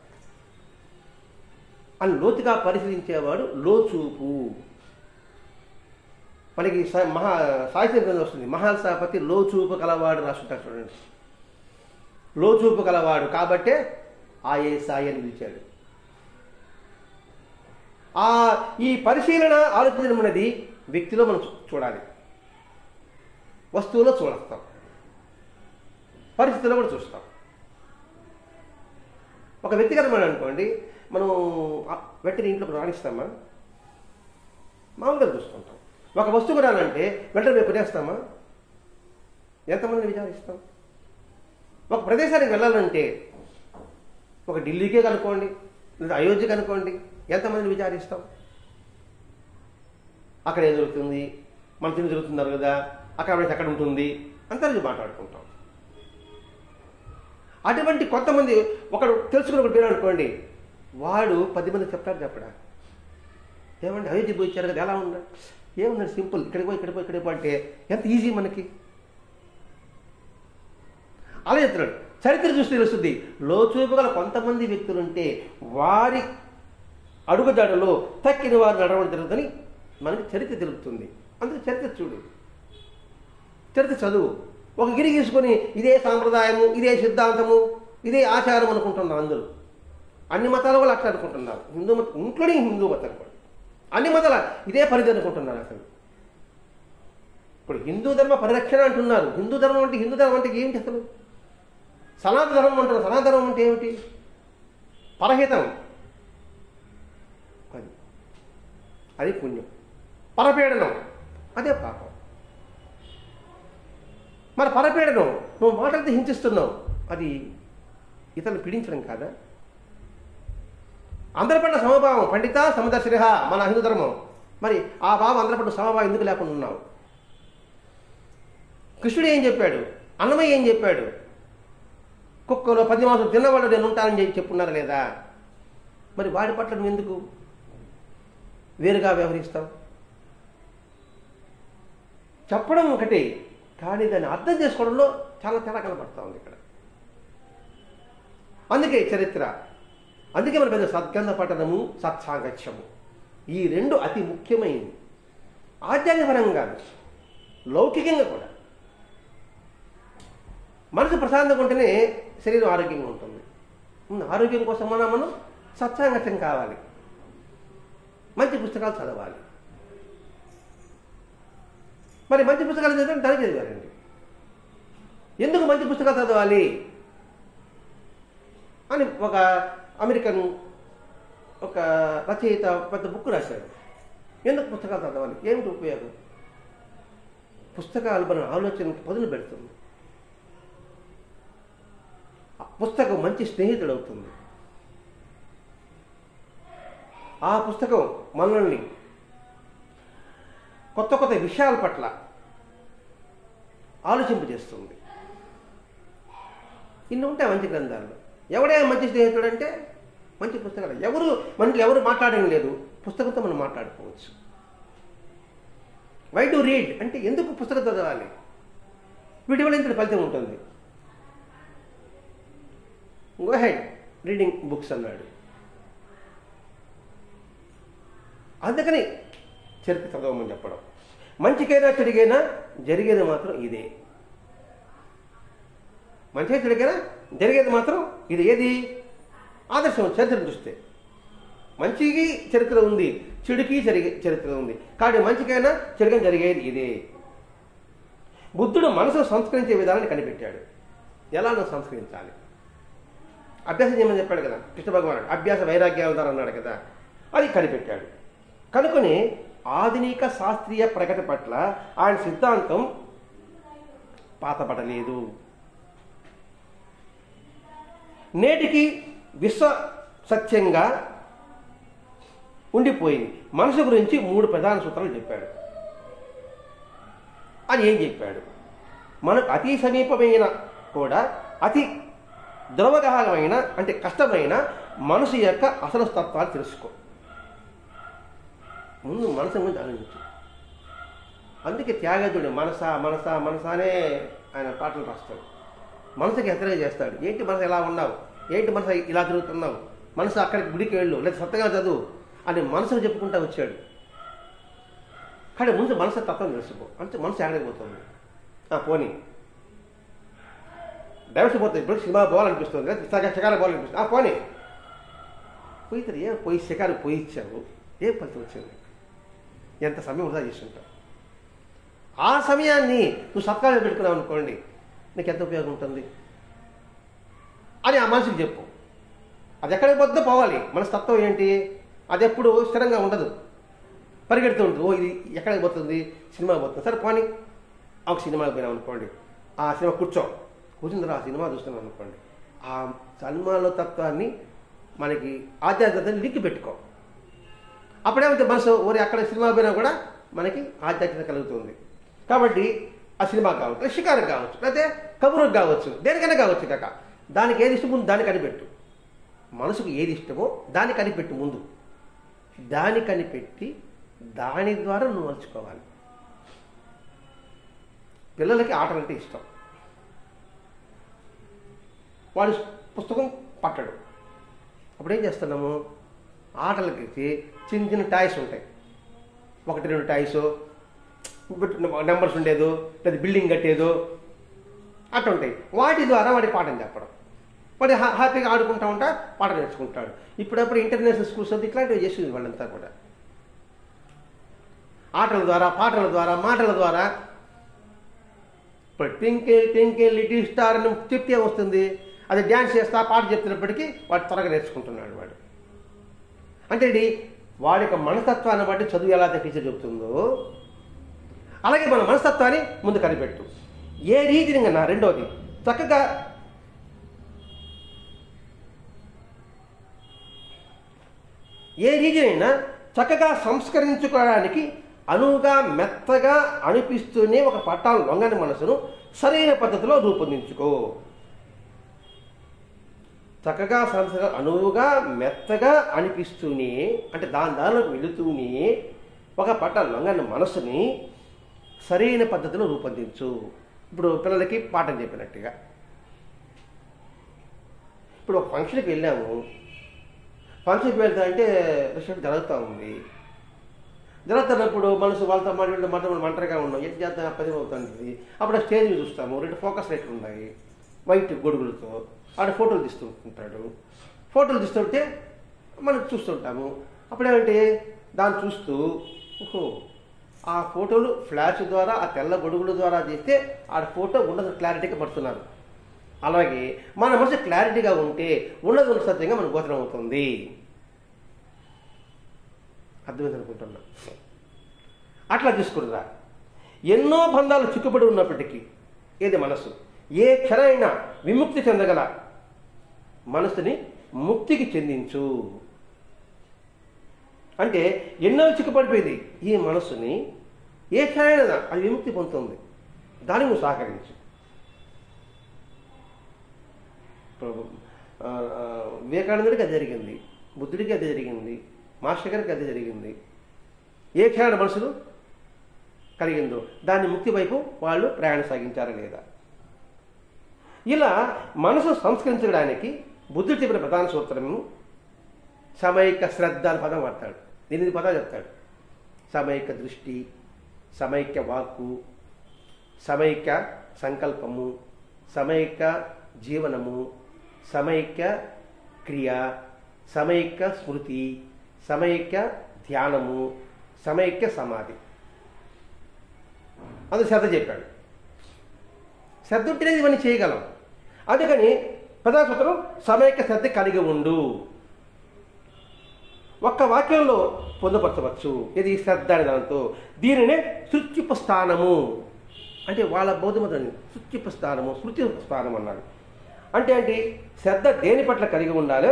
అని లోతుగా పరిశీలించేవాడు లోచూపు. మనకి సాహిత్యం వస్తుంది, మహాసాపతి లోచూపు కలవాడు రాసుంటారు చూడండి. లోచూపు కలవాడు కాబట్టే ఆయే సాయి అని పిలిచాడు. ఈ పరిశీలన ఆలోచించడం అనేది వ్యక్తిలో మనం చూడాలి, వస్తువులో చూస్తాం, పరిస్థితుల్లో కూడా చూస్తాం. ఒక వ్యక్తిగతమైన అనుకోండి, మనం వెంటనే ఇంట్లోకి రాణిస్తామా? మామూలుగా చూసుకుంటాం. ఒక వస్తువు కొనాలంటే వెంటనే మేము కొనేస్తామా? ఎంతమందిని విచారిస్తాం? ఒక ప్రదేశానికి వెళ్ళాలంటే ఒక ఢిల్లీకే కనుక్కోండి, లేదా అయోధ్యకి అనుకోండి, ఎంతమందిని విచారిస్తాం? అక్కడ ఏం జరుగుతుంది, మన తిని జరుగుతున్నారు కదా, అక్కడ ఎక్కడ ఉంటుంది అంతా మాట్లాడుకుంటాం. అటువంటి కొంతమంది ఒకడు తెలుసుకుని ఒకటి పేరు అనుకోండి, వాడు 10 మంది చెప్తాడు చెప్పడా, ఏమంటే అయోధ్య పోయి ఇచ్చారు కదా, ఎలా ఉందా, ఏముందండి సింపుల్, ఇక్కడికి పోయి అంటే ఎంత ఈజీ మనకి. అలా చెప్తున్నాడు. చరిత్ర చూస్తే తెలుస్తుంది, లోచూపు గల కొంతమంది వ్యక్తులుంటే వారి అడుగుజాడలో తక్కిన వారు నడవడం జరుగుతుందని మనకి చరిత్ర తెలుపుతుంది. అందుకే చరిత్ర చూడు, చరిత్ర చదువు. ఒక గిరి తీసుకొని ఇదే సాంప్రదాయము, ఇదే సిద్ధాంతము, ఇదే ఆచారం అనుకుంటున్నారు అందరూ. అన్ని మతాల వాళ్ళు అట్లా అనుకుంటున్నారు, హిందూ మతం ఇంక్లూడింగ్ హిందూ మతం కూడా అన్ని మతాల ఇదే పరిధి అనుకుంటున్నారు. అసలు ఇప్పుడు హిందూ ధర్మ పరిరక్షణ అంటున్నారు. హిందూ ధర్మం అంటే ఏమిటి అసలు? సనాతన ధర్మం అంటారు. సనాతన ధర్మం అంటే ఏమిటి? పరహితం, అది పుణ్యం. పరపీడనం అదే పాపం. మరి పరపీడనం, నువ్వు మాటలతో హింసిస్తున్నావు, అది ఇతరులు పీడించడం కాదా? అందరి పట్ల సమభావం, పండిత సమదర్శిరహ మన హిందూ ధర్మం. మరి ఆ భావం అందరి పట్ల సమభావం ఎందుకు లేకుండా ఉన్నావు? కృష్ణుడు ఏం చెప్పాడు? అన్నమయ్య ఏం చెప్పాడు? కుక్కలో 10 మాసం తిన్నవాళ్ళు నేను ఉంటానని చెప్పున్నారా లేదా? మరి వాడి పట్ల నువ్వు ఎందుకు వేరుగా వ్యవహరిస్తావు? చెప్పడం ఒకటి, కానీ దాన్ని అర్థం చేసుకోవడంలో చాలా తేడా కనబడతా ఉంది ఇక్కడ. అందుకే చరిత్ర, అందుకే మన పెద్ద సద్గంధ పఠనము, సత్సాంగత్యము, ఈ 2 అతి ముఖ్యమైనవి. ఆధ్యాత్మికపరంగా లౌకికంగా కూడా. మనసు ప్రశాంతంగా ఉంటేనే శరీరం ఆరోగ్యంగా ఉంటుంది. ఆరోగ్యం కోసం మనం సత్సాంగత్యం కావాలి, మంచి పుస్తకాలు చదవాలి. మరి మంచి పుస్తకాలు చదివితే దానికి చదివారండి. ఎందుకు మంచి పుస్తకాలు చదవాలి అని ఒక అమెరికన్ ఒక రచయిత పెద్ద బుక్ రాశాడు. ఎందుకు పుస్తకాలు చదవాలి, ఏమిటి ఉపయోగం? పుస్తకాలు మన ఆలోచనకి పదులు పెడుతుంది. పుస్తకం మంచి స్నేహితుడు అవుతుంది. ఆ పుస్తకం మనల్ని కొత్త కొత్త విషయాల పట్ల ఆలోచింపజేస్తుంది. ఇన్ని ఉంటాయి మంచి గ్రంథాల్లో. ఎవడే మంచి స్నేహితుడు అంటే మంచి పుస్తకాలు. ఎవరు మాట్లాడడం లేదు, పుస్తకంతో మనం మాట్లాడుకోవచ్చు. వై టు రీడ్ అంటే ఎందుకు పుస్తకం చదవాలి? వీటి వల్ల ఇంత ఫలితం ఉంటుంది. గో హెడ్ రీడింగ్ బుక్స్ అన్నాడు. అందుకని చరిత్ర చదవమని చెప్పడం. మంచికైనా చెడుగైనా జరిగేది మాత్రం ఇదే. మంచిగా చెడుగైనా జరిగేది మాత్రం ఇది. ఏది ఆదర్శం? చరిత్రను చూస్తే మంచికి చరిత్ర ఉంది, చెడుకి చరిత్ర ఉంది. కాబట్టి మంచికైనా చెడుగా జరిగేది ఇదే. బుద్ధుడు మనసును సంస్కరించే విధానాన్ని కనిపెట్టాడు. ఎలా నువ్వు సంస్కరించాలి? అభ్యాసం చేయమని చెప్పాడు కదా కృష్ణ భగవానుడు. అభ్యాస వైరాగ్యాల ద్వారా అన్నాడు కదా, అది కనిపెట్టాడు. కనుకొని ఆధునిక శాస్త్రీయ ప్రగతి పట్ల ఆయన సిద్ధాంతం పాతపడలేదు. నేటికి విశ్వ సత్యంగా ఉండిపోయింది. మనసు గురించి 3 ప్రధాన సూత్రాలు చెప్పాడు. అది ఏం చెప్పాడు? మనకు అతి సమీపమైన కూడా అతి ద్రవగాహమైన అంటే కష్టమైన మనసు యొక్క అసలు తత్వాలు తెలుసుకో. ముందు మనసు గురించి ఆలోచించు. అందుకే త్యాగదుడు మనసానే ఆయన పాటలు రాస్తాడు. మనసుకి హెచ్చరిక చేస్తాడు. ఏంటి మనసు ఎలా ఉన్నావు, ఏంటి మనసు ఇలా తిరుగుతున్నావు, మనసు అక్కడికి గుడికి వెళ్ళు, లేదా సత్తగా చదువు అని మనసుకు చెప్పుకుంటూ వచ్చాడు. కానీ ముందు మనసు తత్వం తెలుసుకో. అంటే మనసు ఆడకపోతుంది. పోనీ డైవర్స్ పోతుంది. ఇప్పుడు సినిమా పోవాలనిపిస్తుంది, లేదా షికారు పోవాలనిపిస్తుంది. పోనీ పోయితారు. ఏం పోయి షికారు పోయిచ్చావు, ఏం ఫలితం వచ్చింది? ఎంత సమయం వృధా చేస్తుంటావు. ఆ సమయాన్ని నువ్వు సత్కారం పెట్టుకున్నావు అనుకోండి, నీకు ఎంత ఉపయోగం ఉంటుంది అని ఆ మనిషికి చెప్పు. అది ఎక్కడికి పోతుందో పోవాలి. మనస్తత్వం ఏంటి, అది ఎప్పుడు స్థిరంగా ఉండదు, పరిగెడుతూ ఉంటుంది. ఓ ఇది ఎక్కడికి పోతుంది, సినిమాకి పోతుంది, సరే పోనీ ఒక సినిమాకి పోయినాం అనుకోండి, ఆ సినిమా కూర్చున్న తర్వాత ఆ సినిమా చూస్తున్నాం అనుకోండి, ఆ సినిమాలో తత్వాన్ని మనకి ఆధ్యాత్మికతని లింక్ పెట్టుకో. అప్పుడేమైతే మనసు ఊరి అక్కడ సినిమా పోయినా కూడా మనకి ఆధ్యాత్మికత కలుగుతుంది. కాబట్టి ఆ సినిమా కావచ్చు, షికారుకు కావచ్చు, లేకపోతే కబురుకు కావచ్చు, దేనికైనా కావచ్చు కాక, దానికి ఏది ఇష్టం ముందు దాన్ని కనిపెట్టు. మనసుకు ఏది ఇష్టమో దాన్ని కనిపెట్టు ముందు. దాన్ని కనిపెట్టి దాని ద్వారా నువ్వు మలుచుకోవాలి. పిల్లలకి ఆటలు అంటే ఇష్టం, వాడు పుస్తకం పట్టడు. అప్పుడు ఏం చేస్తున్నాము, ఆటలకి చిన్న చిన్న టాయ్స్ ఉంటాయి, 1-2 టాయ్స్, నెంబర్స్ ఉండేదో లేదా బిల్డింగ్ కట్టేదో అట్లా ఉంటాయి. వాటి ద్వారా వాడి పాఠం చెప్పడం, వాడు హ్యాపీగా ఆడుకుంటూ ఉంటా పాఠం నేర్చుకుంటాడు. ఇప్పుడప్పుడు ఇంటర్నేషనల్ స్కూల్స్ అంతా ఇట్లాంటివి చేసేది వాళ్ళంతా కూడా. ఆటల ద్వారా, పాటల ద్వారా, మాటల ద్వారా. ఇప్పుడు ట్వింకిల్ ట్వింకిల్ లిటిల్ స్టార్ అని చెప్తే వస్తుంది, అది డ్యాన్స్ చేస్తా పాట చెప్తున్నప్పటికీ వాడు త్వరగా నేర్చుకుంటున్నాడు వాడు. అంటే వాడి యొక్క మనస్తత్వాన్ని బట్టి చదువు ఎలా టీచర్ చెబుతుందో అలాగే మన మనస్తత్వాన్ని ముందు కనిపెట్టు. ఏ రీతిగా రెండోది చక్కగా ఏ రీతినైనా చక్కగా సంస్కరించుకోవడానికి అనువుగా మెత్తగా అనిపిస్తూనే ఒక పట్టాలు లొంగని మనసును సరైన పద్ధతిలో రూపొందించుకో. చక్కగా అనువుగా మెత్తగా అనిపిస్తూనే అంటే దానిలోకి వెళుతూనే ఒక పట్టాలు లొంగని మనసుని సరైన పద్ధతిలో రూపొందించు. ఇప్పుడు పిల్లలకి పాఠం చెప్పినట్టుగా, ఇప్పుడు ఒక ఫంక్షన్కి వెళ్ళాము, ఫంక్షన్కి వెళ్తా అంటే రిసెప్షన్ జరుగుతూ ఉంది. జరుగుతున్నప్పుడు మనసు వాళ్ళతో మాట్లాడే మంటరిగా ఉన్నాం, ఎంత చేద్దాం 10 అవుతుంది. అప్పుడు స్టేజ్ మీద చూస్తాము, 2 ఫోకస్ లైట్లు ఉన్నాయి వైట్ గొడుగులతో, ఆడ ఫోటోలు తీస్తుంటాడు. ఫోటోలు తీస్తుంటే మనం చూస్తుంటాము. అప్పుడేమంటే దాన్ని చూస్తూ ఓహో ఆ ఫోటోలు ఫ్లాష్ ద్వారా ఆ తెల్ల గొడుగుల ద్వారా తీస్తే ఆడ ఫోటో ఉన్నది క్లారిటీగా పడుతున్నారు. అలాగే మన మనసు క్లారిటీగా ఉంటే ఉన్నది సత్యంగా మనకు గోచరం అవుతుంది. అర్థమైంది అనుకుంటున్నా. అట్లా తీసుకురా. ఎన్నో బంధాలు చిక్కుబడి ఉన్నప్పటికీ ఏది మనసు ఏ క్షణమైనా విముక్తి చెందగల మనసుని ముక్తికి చెందించు. అంటే ఎన్నో చిక్కుపడిపోయింది ఈ మనసుని ఏ క్షణమైనా అది విముక్తి పొందుతుంది, దానికి నువ్వు సహకరించు. వివేకానందుడికి అది జరిగింది, బుద్ధుడికి అది జరిగింది, మాస్టర్ గారికి అది జరిగింది. ఏ క్షణ మనసులు కలిగిందో దాన్ని ముక్తి వైపు వాళ్ళు ప్రయాణం సాగించారా లేదా. ఇలా మనసు సంస్కరించడానికి బుద్ధుడు చెప్పిన ప్రధాన సూత్రము సమైక్య శ్రద్ధ అని పదం వాడతాడు. 8 పదాలు చెప్తాడు. సమైక్య దృష్టి, సమైక్య వాక్కు, సమైక్య సంకల్పము, సమైక్య జీవనము, సమైక్య క్రియ, సమైక్య స్మృతి, సమైక్య ధ్యానము, సమైక్య సమాధి. అందుకు శ్రద్ధ చెప్పాడు. శ్రద్ధ ఉంటేనే ఇవన్నీ చేయగలం. అందుకని ప్రధాన సమైక్య శ్రద్ధ కలిగి ఉండు. ఒక్క వాక్యంలో పొందుపరచవచ్చు ఇది శ్రద్ధ అనే దాంతో. దీనినే శృత్యుపస్థానము అంటే వాళ్ళ బౌద్ధమతాన్ని శృత్యుపస్థానము, శృత్యుపస్థానం అన్నాడు. అంటే ఏంటి, శ్రద్ధ దేని పట్ల కలిగి ఉండాలో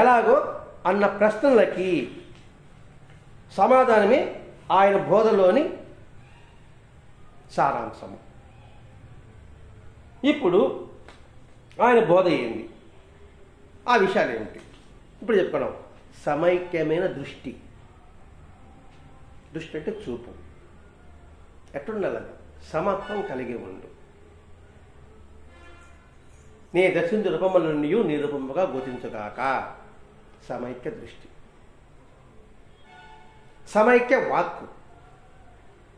ఎలాగో అన్న ప్రశ్నలకి సమాధానమే ఆయన బోధలోని సారాంశము. ఇప్పుడు ఆయన బోధ ఏంది, ఆ విషయాలు ఏమిటి ఇప్పుడు చెప్పుకున్నాం. సమైక్యమైన దృష్టి. దృష్టి అంటే చూపు. ఎట్లుండాలి, సమత్వం కలిగి ఉండు. నే దర్శించు రూపములను నీ రూపముగా గోచించుగాక. సమైక్య దృష్టి. సమైక్య వాక్కు.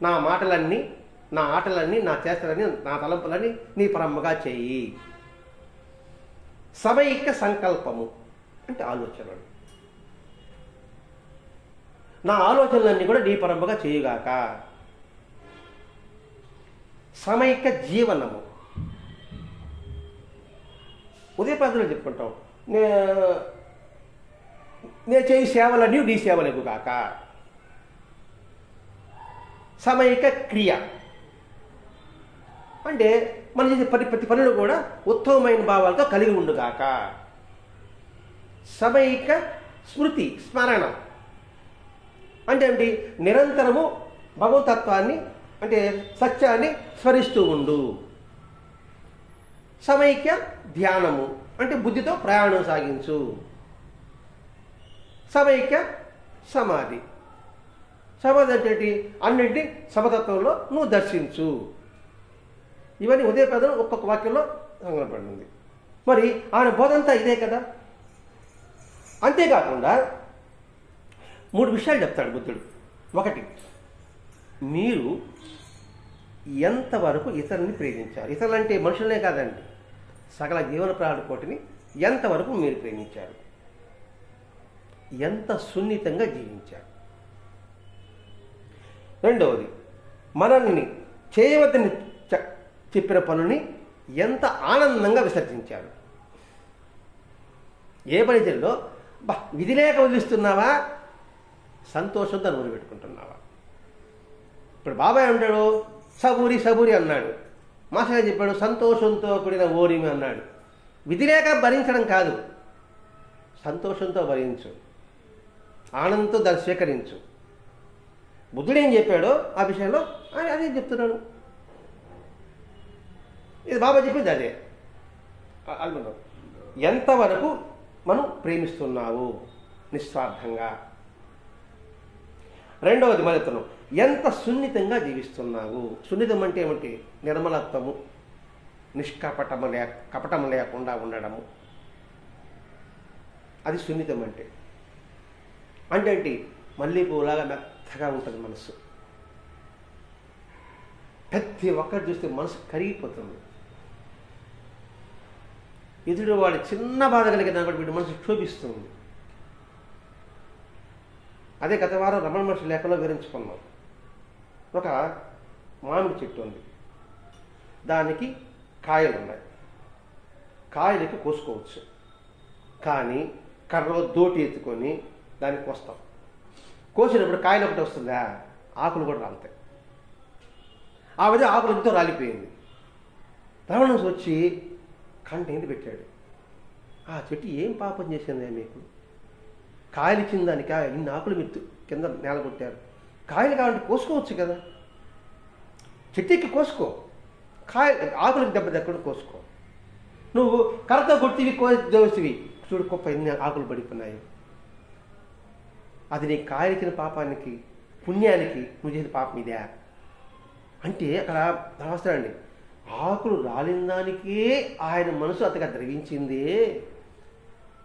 నా మాటలన్నీ, నా ఆటలన్నీ, నా చేష్టలన్నీ, నా తలంపులన్నీ నీ పరముగా చేయి. సమైక్య సంకల్పము అంటే ఆలోచనలు. నా ఆలోచనలన్నీ కూడా నీ పరముగా చేయుగాక. సమైక్య జీవనము. ఉదయ ప్రార్థనలో చెప్పుకుంటాం, నేను చేయి సేవలన్నీ నీ సేవలకు కాక. సమయిక క్రియ అంటే మనం చేసే ప్రతి పనులు కూడా ఉత్తమమైన భావాలతో కలిగి ఉండుగాక. సమయిక స్మృతి స్మరణం అంటే ఏమిటి? నిరంతరము భగవతత్వాన్ని అంటే సత్యాన్ని స్మరిస్తూ ఉండు. సమైక్య ధ్యానము అంటే బుద్ధితో ప్రయాణం సాగించు. సమైక్య సమాధి, సమాధి అంటే అన్నింటినీ సమతత్వంలో నువ్వు దర్శించు. ఇవన్నీ ఉదయపదం ఒక్కొక్క వాక్యంలో సంగపడింది. మరి ఆయన బోధంతా ఇదే కదా. అంతేకాకుండా 3 విషయాలు చెప్తాడు బుద్ధుడు. ఒకటి, మీరు ఎంతవరకు ఇతరుల్ని ప్రేమించారు. ఇతరులు అంటే మనుషులనే కాదండి, సకల జీవన ప్రాణికోటిని ఎంతవరకు మీరు ప్రేమించారు, ఎంత సున్నితంగా జీవించారు. రెండవది, మనల్ని చేయవద్దని చెప్పిన పనుని ఎంత ఆనందంగా విసర్జించారు. ఏ పని చేయాలో విధి లేక వదిలిస్తున్నావా, సంతోషంతో నూనె పెట్టుకుంటున్నావా? ఇప్పుడు బాబాయ్ అంటాడు సబూరి సబూరి అన్నాడు, మాస్టర్ చెప్పాడు సంతోషంతో కూడిన ఓరిమి అన్నాడు. విధి లేక భరించడం కాదు, సంతోషంతో భరించు, ఆనందంతో దాన్ని స్వీకరించు. బుద్ధుడు ఏం చెప్పాడో ఆ విషయంలో అదే చెప్తున్నాను. ఇది బాబా చెప్పింది అదే. అనుకుంటాం ఎంతవరకు మనం ప్రేమిస్తున్నావు నిస్వార్థంగా. రెండవది మన ఎంత సున్నితంగా జీవిస్తున్నావు. సున్నితం అంటే ఏమిటి? నిర్మలత్వము, కపటం లేకుండా ఉండడము, అది సున్నితం అంటే. అంటే ఏంటి? మల్లెపూలాగా మెత్తగా ఉంటుంది మనసు. ప్రతి ఒక్కరు చూస్తే మనసు కరిగిపోతుంది. ఎదురు వాడి చిన్న బాధ కలిగిన వీడి మనసు క్షోభిస్తుంది. అదే గత వారం రమణ మహర్షి లేఖలో వివరించుకున్నాం. ఒక మామిడి చెట్టు ఉంది, దానికి కాయలు ఉన్నాయి, కాయలకి కోసుకోవచ్చు. కానీ కర్రలో దోటి ఎత్తుకొని దాన్ని కోస్తాం. కోసినప్పుడు కాయలు ఒకటి వస్తుందా, ఆకులు కూడా రాలుతాయి. ఆ విధంగా ఆకులు ఎంతో రాలిపోయింది. రమణ వచ్చి కంటెంట్ పెట్టాడు, ఆ చెట్టు ఏం పాపం చేసిందే మీకు? కాయలు ఇచ్చిన దానికి ఇన్ని ఆకులు మీరు కింద నేల కొట్టారు. కాయలు కావాలంటే కోసుకోవచ్చు కదా, చెట్టు ఎక్కి కోసుకో, ఆకులకు దెబ్బ దగ్గర కోసుకో. నువ్వు కర్రతో కొట్టివి దోసివి, చూడు గొప్ప ఎన్ని ఆకులు పడిపోయినాయి. అది నీ కాయలు ఇచ్చిన పాపానికి పుణ్యానికి నువ్వు చేసిన పాపం ఇదే అంటే అక్కడ రాస్తాడండి. ఆకులు రాలిన దానికే ఆయన మనసు అంతగా ద్రవించింది.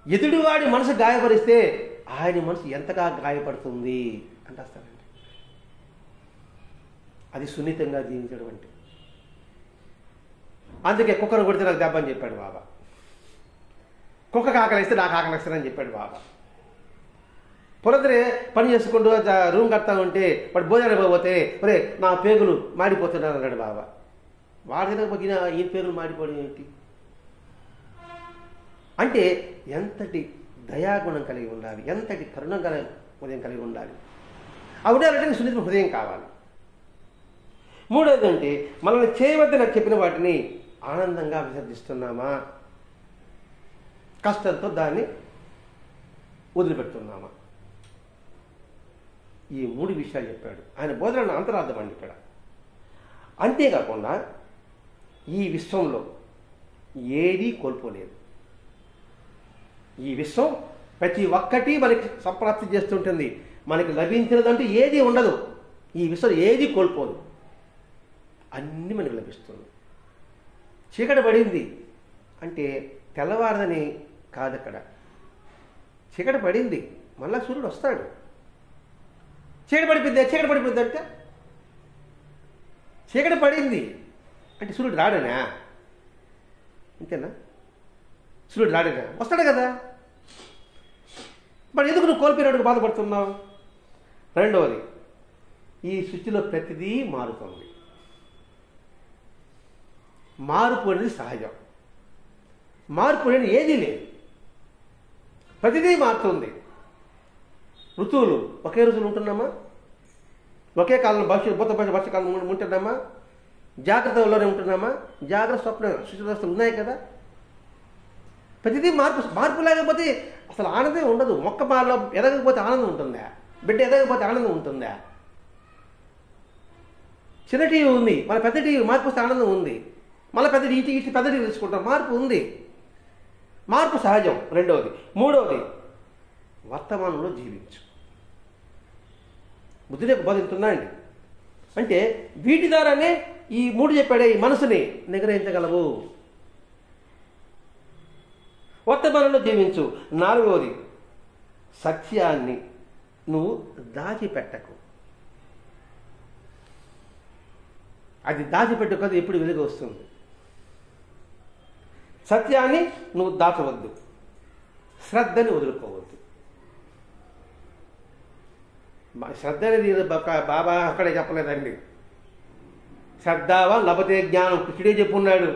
ఎదుటివాడి మనసు గాయపరిస్తే ఆయన మనసు ఎంతగా గాయపడుతుంది అంటాస్తానండి. అది సున్నితంగా జీవించడం అంటే. అందుకే కుక్కను కొడితే నాకు దెబ్బ అని చెప్పాడు బాబా, కుక్కకు ఆకలిస్తే నాకు ఆకలిస్తానని చెప్పాడు బాబా. పొరదరే పని చేసుకుంటూ రూమ్ కడతా ఉంటే వాడు భోజనం పోతే ఒరే నా పేగులు మాడిపోతున్నాను అన్నాడు బాబా. వాడి దగ్గర పోయిన ఈ పేగులు మాడిపోవడం ఏంటి అంటే ఎంతటి దయాగుణం కలిగి ఉండాలి, ఎంతటి కరుణ హృదయం కలిగి ఉండాలి. ఆ ఉండాలంటే సున్నిత హృదయం కావాలి. మూడవది అంటే మనల్ని చేయవద్దని చెప్పిన వాటిని ఆనందంగా విసర్జిస్తున్నామా, కష్టంతో దాన్ని వదిలిపెడుతున్నామా? ఈ 3 విషయాలు చెప్పాడు ఆయన బోధన అంతరార్థం అండి ఇక్కడ. అంతేకాకుండా ఈ విశ్వంలో ఏదీ కోల్పోలేదు. ఈ విశ్వం ప్రతి ఒక్కటి మనకి సంప్రాప్తి చేస్తుంటుంది. మనకి లభించినదంటూ ఏది ఉండదు. ఈ విశ్వం ఏది కోల్పోదు, అన్నీ మనకు లభిస్తుంది. చీకటి పడింది అంటే తెల్లవారదని కాదు, అక్కడ చీకటి పడింది, మళ్ళా సూర్యుడు వస్తాడు. చీకటి పడిపోద్ది అంటే చీకటి పడింది అంటే సూర్యుడు రాడనా? అంతేనా? సూర్యుడు రాడనా? వస్తాడు కదా. మరి ఎందుకు నువ్వు కోల్పోయినట్టుగా బాధపడుతున్నావు? రెండవది, ఈ సృష్టిలో ప్రతిదీ మారుతుంది. మార్పు అనేది సహజం, మార్పు అనేది ఏదీ లేదు, ప్రతిదీ మారుతుంది. ఋతువులు ఒకే ఋతువులు ఉంటున్నామా? ఒకే కాలంలో వర్షకాలం ఉంటున్నామా? జాగ్రత్తలోనే ఉంటున్నామా? జాగ్రత్త స్వప్న సుశుభాస్తులు ఉన్నాయి కదా. ప్రతిదీ మార్పు లేకపోతే అసలు ఆనందం ఉండదు. మొక్క పాలలో ఎదగకపోతే ఆనందం ఉంటుందా? బిడ్డ ఎదగకపోతే ఆనందం ఉంటుందా? చిన్న టీవీ ఉంది, మన పెద్ద టీవీ మార్పు వస్తే ఆనందం ఉంది. మళ్ళీ పెద్ద ఇటు పెద్ద టీవీ తీసుకుంటాం, మార్పు ఉంది. మార్పు సహజం. రెండవది. మూడవది, వర్తమానంలో జీవించు. బుద్ధుడి యొక్క బోధిస్తున్నాయండి. అంటే వీటి ద్వారానే ఈ మూడు చెప్పాడే ఈ మనసుని నిగ్రహించగలవు. వర్తమానంలో జీవించు. నాలుగవది, సత్యాన్ని నువ్వు దాచిపెట్టకు. అది దాచిపెట్టుకోదు, ఎప్పుడు వెలుగు వస్తుంది. సత్యాన్ని నువ్వు దాచవద్దు, శ్రద్ధని వదులుకోవద్దు. శ్రద్ధ అనేది బాబా అక్కడే చెప్పలేదండి. శ్రద్ధావా లభతే జ్ఞానం కృష్ణుడే చెప్పున్నాడు.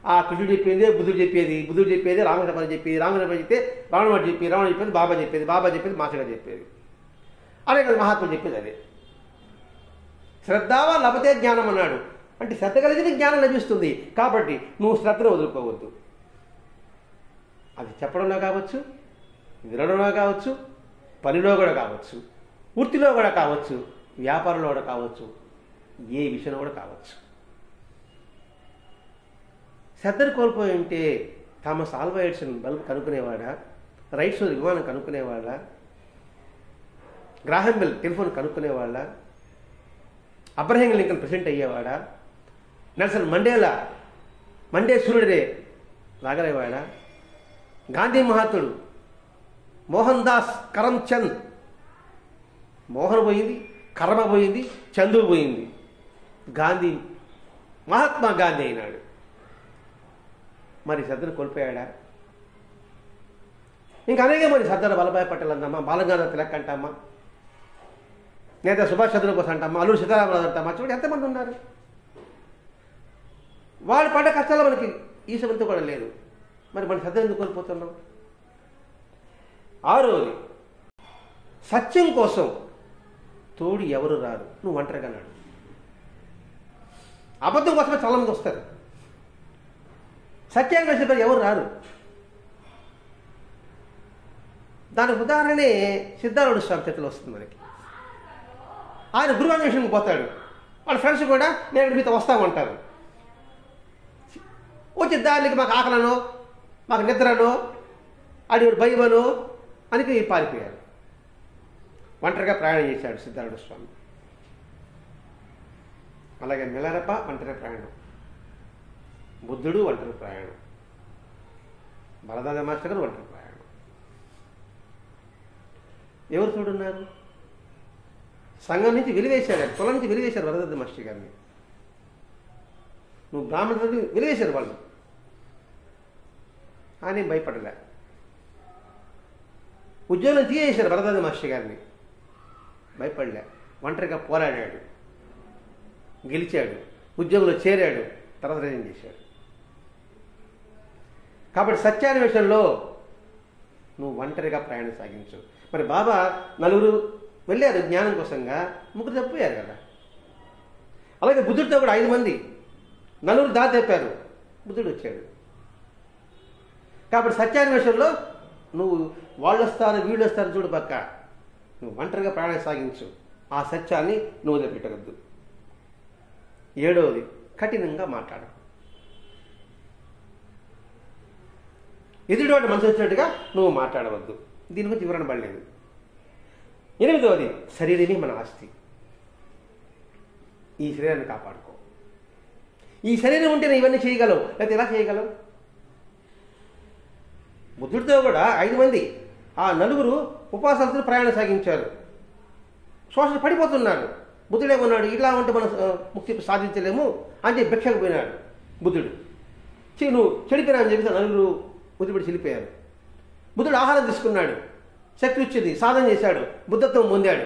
ఆ కృష్ణుడు చెప్పిందే బుద్ధుడు చెప్పేది, బుద్ధుడు చెప్పేది రామకృష్ణ చెప్పేది, రామకృష్ణ చెప్తే రావణ చెప్పేది, రావణ చెప్పేది బాబా చెప్పేది, బాబా చెప్పేది మాస్టర్ చెప్పేది. అదే కదా మహాత్ముడు చెప్పేది. అదే శ్రద్ధావా లభతే జ్ఞానం అన్నాడు. అంటే శ్రద్ధ కలిగితే జ్ఞానం లభిస్తుంది. కాబట్టి నువ్వు శ్రద్ధను వదులుకోవద్దు. అది చెప్పడంలో కావచ్చు, వినడంలో కావచ్చు, పనిలో కూడా కావచ్చు, వృత్తిలో కూడా కావచ్చు, వ్యాపారంలో కూడా కావచ్చు, ఏ విషయంలో కూడా కావచ్చు. శ్రద్ధను కోల్పోయి ఉంటే థామస్ ఆల్వా ఎడిసన్ బల్బ్ కనుక్కునేవాడా? రైట్ సోల్ విమానం కనుక్కునేవాడా? గ్రాహం బెల్ టెలిఫోన్ కనుక్కునేవాడా? అబ్రహం లింకన్ ప్రెసిడెంట్ అయ్యేవాడా? నెల్సన్ మండేలా మండే సూర్యుడే రాగలేవాడా? గాంధీ మహాత్ముడు మోహన్ దాస్ కరమ్చంద్, మోహన్ పోయింది, కర్మ పోయింది, చందు పోయింది, గాంధీ మహాత్మా గాంధీ అయినాడు. మరి శ్రద్ధను కోల్పోయాడా? ఇంకా అనేక మరి సర్దార్ వల్లభాయ్ పటేల్ అందామా, బాలగంగాధర్ తిలక్ అంటామా, లేదా సుభాష్ చంద్రబోస్ అంటామా, అల్లూరి సీతారామరాజు అంటామా, చూడండి ఎంతమంది ఉన్నారు. వాళ్ళు పడ్డ కష్టాలు మనకి ఈ సమయంతో కూడా లేదు. మరి మన శ్రద్ధ ఎందుకు కోల్పోతున్నాం? ఆరోది, సత్యం కోసం తోడు ఎవరు రారు, నువ్వు ఒంటరిగా నాడు. అబద్ధం కోసమే చాలా మంది వస్తారు, సత్యాన్ని వేసే ఎవరు రారు. దానికి ఉదాహరణే సిద్ధారూఢ స్వామి చేతిలో వస్తుంది మనకి. ఆయన గురువాన్వేషణకు పోతాడు, వాళ్ళ ఫ్రెండ్స్ కూడా నేను మీతో వస్తామంటారు. వచ్చి దానికి మాకు ఆకలను, మాకు నిద్రను, అడిగి భయమను అని పారిపోయారు. ఒంటరిగా ప్రయాణం చేశాడు సిద్ధారూఢ స్వామి. అలాగే మిలారప్ప ఒంటరి ప్రయాణం, బుద్ధుడు ఒంటరి ప్రయాణం, బలదాద మాస్టర్ గారు ఒంటరి ప్రయాణం. ఎవరు చూడున్నారు? సంఘం నుంచి వెలివేశారు, కులం నుంచి వెలివేశారు వరదద్ద మాస్టర్ గారిని. నువ్వు బ్రాహ్మణుడు వెలివేశారు వాళ్ళు. ఆయన భయపడలే. ఉద్యోగం తీయేశారు వరదద్ద మాస్టర్ గారిని, భయపడలే. ఒంటరిగా పోరాడాడు, గెలిచాడు, ఉద్యోగంలో చేరాడు, తర్వాత రిజైన్ చేశాడు. కాబట్టి సత్యాన్వేషణలో నువ్వు ఒంటరిగా ప్రయాణం సాగించు. మరి బాబా నలుగురు వెళ్ళారు జ్ఞానం కోసంగా, ముగ్గురు తప్పిపోయారు కదా. అలాగే బుద్ధుడితో కూడా 5 మంది, నలుగురు దారి తప్పారు, బుద్ధుడు వచ్చాడు. కాబట్టి సత్యాన్వేషణలో నువ్వు వాళ్ళు వస్తారు వీళ్ళు వస్తారు చూడు పక్క, నువ్వు ఒంటరిగా ప్రయాణం సాగించు. ఆ సత్యాన్ని నువ్వు వదిలిపెట్టవద్దు. 7వది, కఠినంగా మాట్లాడు. ఎదుటివాటి మనసు వచ్చినట్టుగా నువ్వు మాట్లాడవద్దు. దీని గురించి వివరణ పడలేదు. 8వది, శరీరమే మన ఆస్తి. ఈ శరీరాన్ని కాపాడుకో. ఈ శరీరం ఉంటే నువ్వు ఇవన్నీ చేయగలవు, లేకపోతే ఎలా చేయగలవు? బుద్ధుడితో కూడా 5 మంది, ఆ నలుగురు ఉపవాసాలతో ప్రయాణం సాగించారు. శోషణ పడిపోతున్నారు. బుద్ధుడేమన్నాడు, ఇట్లా ఉంటే మనం ముక్తి సాధించలేము అని చెప్పి భిక్షకు పోయినాడు బుద్ధుడు. నువ్వు చెడిపోయినా అని చెప్పేసి నలుగురు బుద్ధుడు చెడిపోయారు. బుద్ధుడు ఆహారం తీసుకున్నాడు, శక్తి వచ్చింది, సాధన చేశాడు, బుద్ధత్వం పొందాడు.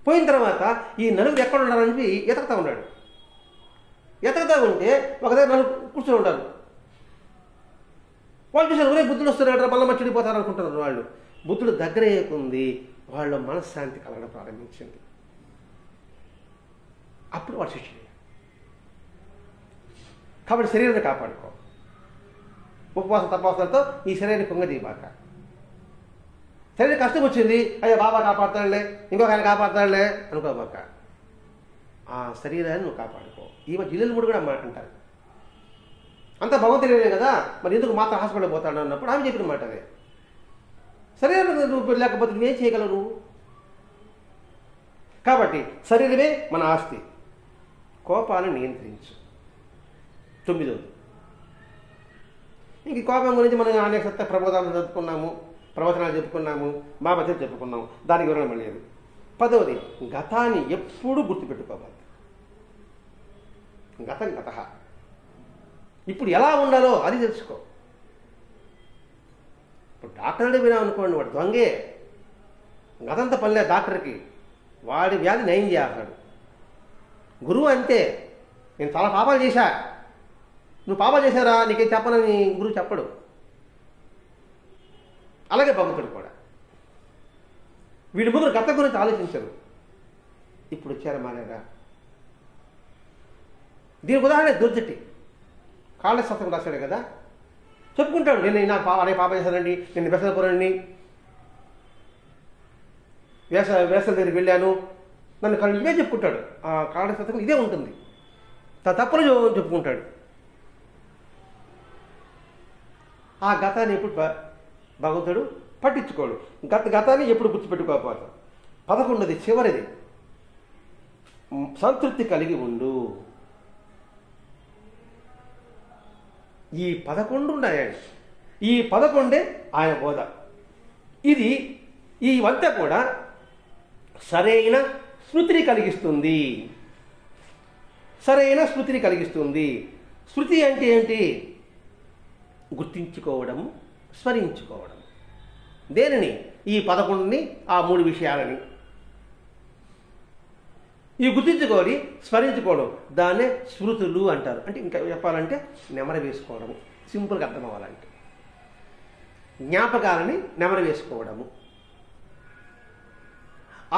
పోయిన తర్వాత ఈ నలుగురు ఎక్కడ ఉన్నారని చెప్పి ఎతకుతా ఉన్నాడు. ఎతకుతా ఉంటే ఒక దగ్గర నలుగురు కూర్చొని ఉంటారు. వాళ్ళు చూసారు, ఒరే బుద్ధుడు వస్తున్నాడు, మళ్ళీ చెడిపోతారు అనుకుంటున్నారు వాళ్ళు. బుద్ధుడు దగ్గర అయ్యేకుంది వాళ్ళ మనశ్శాంతి కలగడం ప్రారంభించింది. అప్పుడు వాడు శిక్షణ. కాబట్టి శరీరాన్ని కాపాడుకో. ఉపవాసం తపవాసాలతో ఈ శరీరాన్ని కుంగదీయబాక. శరీరం కష్టం వచ్చింది, అయ్యో బాబా కాపాడుతాడులే, ఇంకొక ఆయన కాపాడుతాడులే అనుకోబాక. ఆ శరీరాన్ని నువ్వు కాపాడుకో. ఈ మధ్య జిల్లులు మూడు కూడా అంటారు, అంత భగవంతుడే కదా, మరి ఎందుకు మాత్రం హాస్పిటల్ పోతాడు అన్నప్పుడు ఆమె చెప్పిన మాట అదే. శరీరం నువ్వు లేకపోతే నువ్వేం చేయగలవు నువ్వు? కాబట్టి శరీరమే మన ఆస్తి. కోపాన్ని నియంత్రించు. 9వ. ఇంక కోపం గురించి మనం అనేక సత్య ప్రబోధాలు చెప్పుకున్నాము, ప్రవచనాలు చెప్పుకున్నాము, బాబా చెప్పుకున్నాము, దానికి వివరణ లేదు. 10వది, గతాన్ని ఎప్పుడూ గుర్తుపెట్టుకోవాలి. గతం గత. ఇప్పుడు ఎలా ఉండాలో అది తెలుసుకో. ఇప్పుడు డాక్టర్ని వినా అనుకోండి, వాడు దొంగే, గతంతో పనిలే డాక్టర్కి, వాడి వ్యాధి నయం చేస్తాడు. గురువు అంతే, నేను చాలా పాపాలు చేశా, నువ్వు పాపాలు చేశారా నీకేం చెప్పనని గురువు చెప్పడు. అలాగే భగవంతుడు కూడా. వీడి ముగ్గురు గత గురించి ఆలోచించరు, ఇప్పుడు వచ్చారా మానేరా. దీనికి ఉదాహరణ దుర్జటి కాళ్ళ సత్యం రాశాడు కదా, చెప్పుకుంటాడు, నేను నాకు అనే పాప చేశానండి, నేను వ్యసనపురండి, వేసల దగ్గరికి వెళ్ళాను, నన్ను కళ్ళు ఇవే చెప్పుకుంటాడు. ఆ కాళ్ళ సత్యం ఇదే ఉంటుంది, తప్పులు చెప్పుకుంటాడు. ఆ గతాన్ని ఎప్పుడు భగవంతుడు పట్టించుకోడు. గతాన్ని ఎప్పుడు గుర్తుపెట్టుకోకపోతే. 11వది చివరిది, సంతృప్తి కలిగి ఉండు. ఈ 11 ఉన్నాయండి. ఈ 11 ఆయన బోధ. ఇది ఈ వంత కూడా సరైన స్మృతిని కలిగిస్తుంది. సరైన స్మృతిని కలిగిస్తుంది. స్మృతి అంటే ఏంటి? గుర్తించుకోవడము, స్మరించుకోవడం. దేనిని? ఈ 11ని, ఆ 3 విషయాలని. ఈ గుర్తించుకోవాలి, స్మరించుకోవడం, దాన్నే స్మృతులు అంటారు. అంటే ఇంకా చెప్పాలంటే నెమరు వేసుకోవడము, సింపుల్గా అర్థం అవ్వాలంటే జ్ఞాపకాలని నెమరు వేసుకోవడము.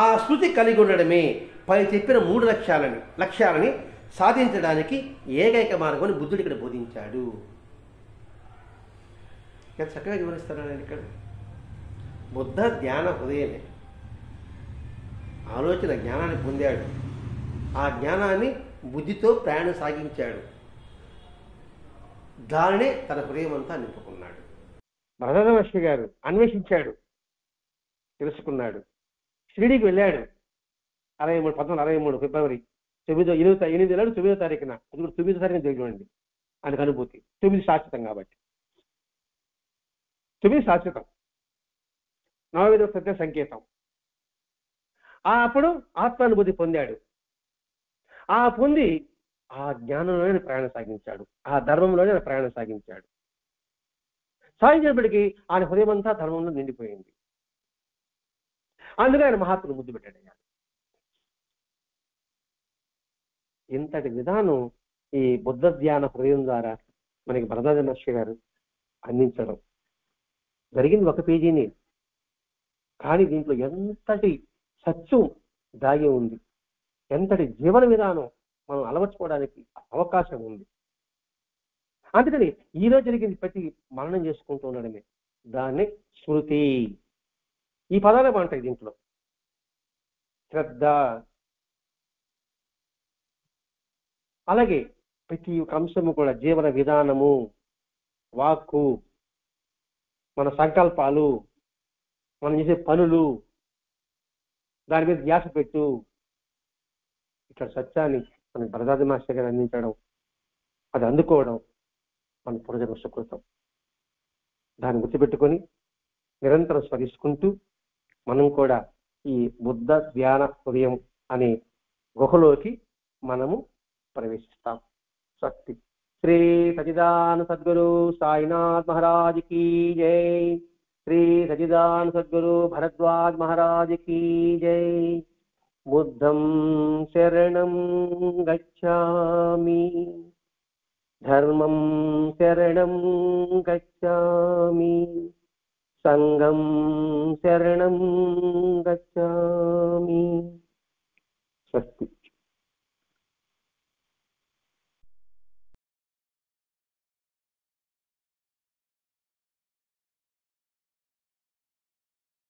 ఆ స్మృతి కలిగి ఉండడమే పై చెప్పిన 3 లక్ష్యాలని సాధించడానికి ఏకైక మార్గం బుద్ధుడు ఇక్కడ బోధించాడు. ఎంత చక్కగా వివరిస్తున్నానండి ఇక్కడ. బుద్ధ ధ్యాన హృదయమే ఆలోచన జ్ఞానాన్ని పొందాడు. ఆ జ్ఞానాన్ని బుద్ధితో ప్రయాణం సాగించాడు. దానినే తన హృదయం అంతా నింపుకున్నాడు. భరతవర్షి గారు అన్వేషించాడు, తెలుసుకున్నాడు. షిరిడీకి వెళ్ళాడు. 1963 ఫిబ్రవరి 8 నెలలు 9వ తారీఖున. అది కూడా 9వ తారీఖున జరిగిందండి. ఆయనకు అనుభూతి. 9 శాశ్వతం కాబట్టి. 9 శాశ్వతం, 9వ సత్య సంకేతం. అప్పుడు ఆత్మానుభూతి పొందాడు. పొంది ఆ జ్ఞానంలోనే ప్రయాణం సాగించాడు, ఆ ధర్మంలోనే ప్రయాణం సాగించాడు. సాగించినప్పటికీ ఆయన హృదయం అంతా ధర్మంలో నిండిపోయింది. అందుకే ఆయన మహాత్ముడు ముద్దు పెట్టాడు. ఇంతటి విధానం ఈ బుద్ధ ధ్యాన హృదయం ద్వారా మనకి భరద్వాజ మహర్షి గారు అందించడం జరిగింది. 1 పేజీని, కానీ దీంట్లో ఎంతటి సత్యం దాగి ఉంది, ఎంతటి జీవన విధానం మనం అలవర్చుకోవడానికి అవకాశం ఉంది. అందుకని ఈరోజు జరిగింది ప్రతి మననం చేసుకుంటూ ఉండడమే దాన్ని స్మృతి. ఈ పదాలే బాగుంటాయి దీంట్లో. శ్రద్ధ, అలాగే ప్రతి ఒక్క అంశము కూడా జీవన విధానము, వాక్కు, మన సంకల్పాలు, మనం చేసే పనులు, దాని మీద ధ్యాస పెట్టు. ఇక్కడ సత్యాన్ని మన భరద్వాజ మాస్టర్ గారు అందించడం, అది అందుకోవడం మన పూర్వజన్మ సుకృతం. దాన్ని గుర్తుపెట్టుకొని నిరంతరం స్మరించుకుంటూ మనం కూడా ఈ బుద్ధ ధ్యాన హృదయం అనే గుహలోకి మనము ప్రవేశిస్తాం. శక్తి. శ్రీ సచ్చిదానంద సద్గురు సాయినాథ్ మహారాజ్ కీ జై. శ్రీ సచ్చిదానంద సద్గురు భరద్వాజ్ మహారాజ్ కీ జై. బుద్ధం శరణం గచ్ఛామి, ధర్మం శరణం గచ్ఛామి, సంగం శరణం గచ్ఛామి. స్వస్తి.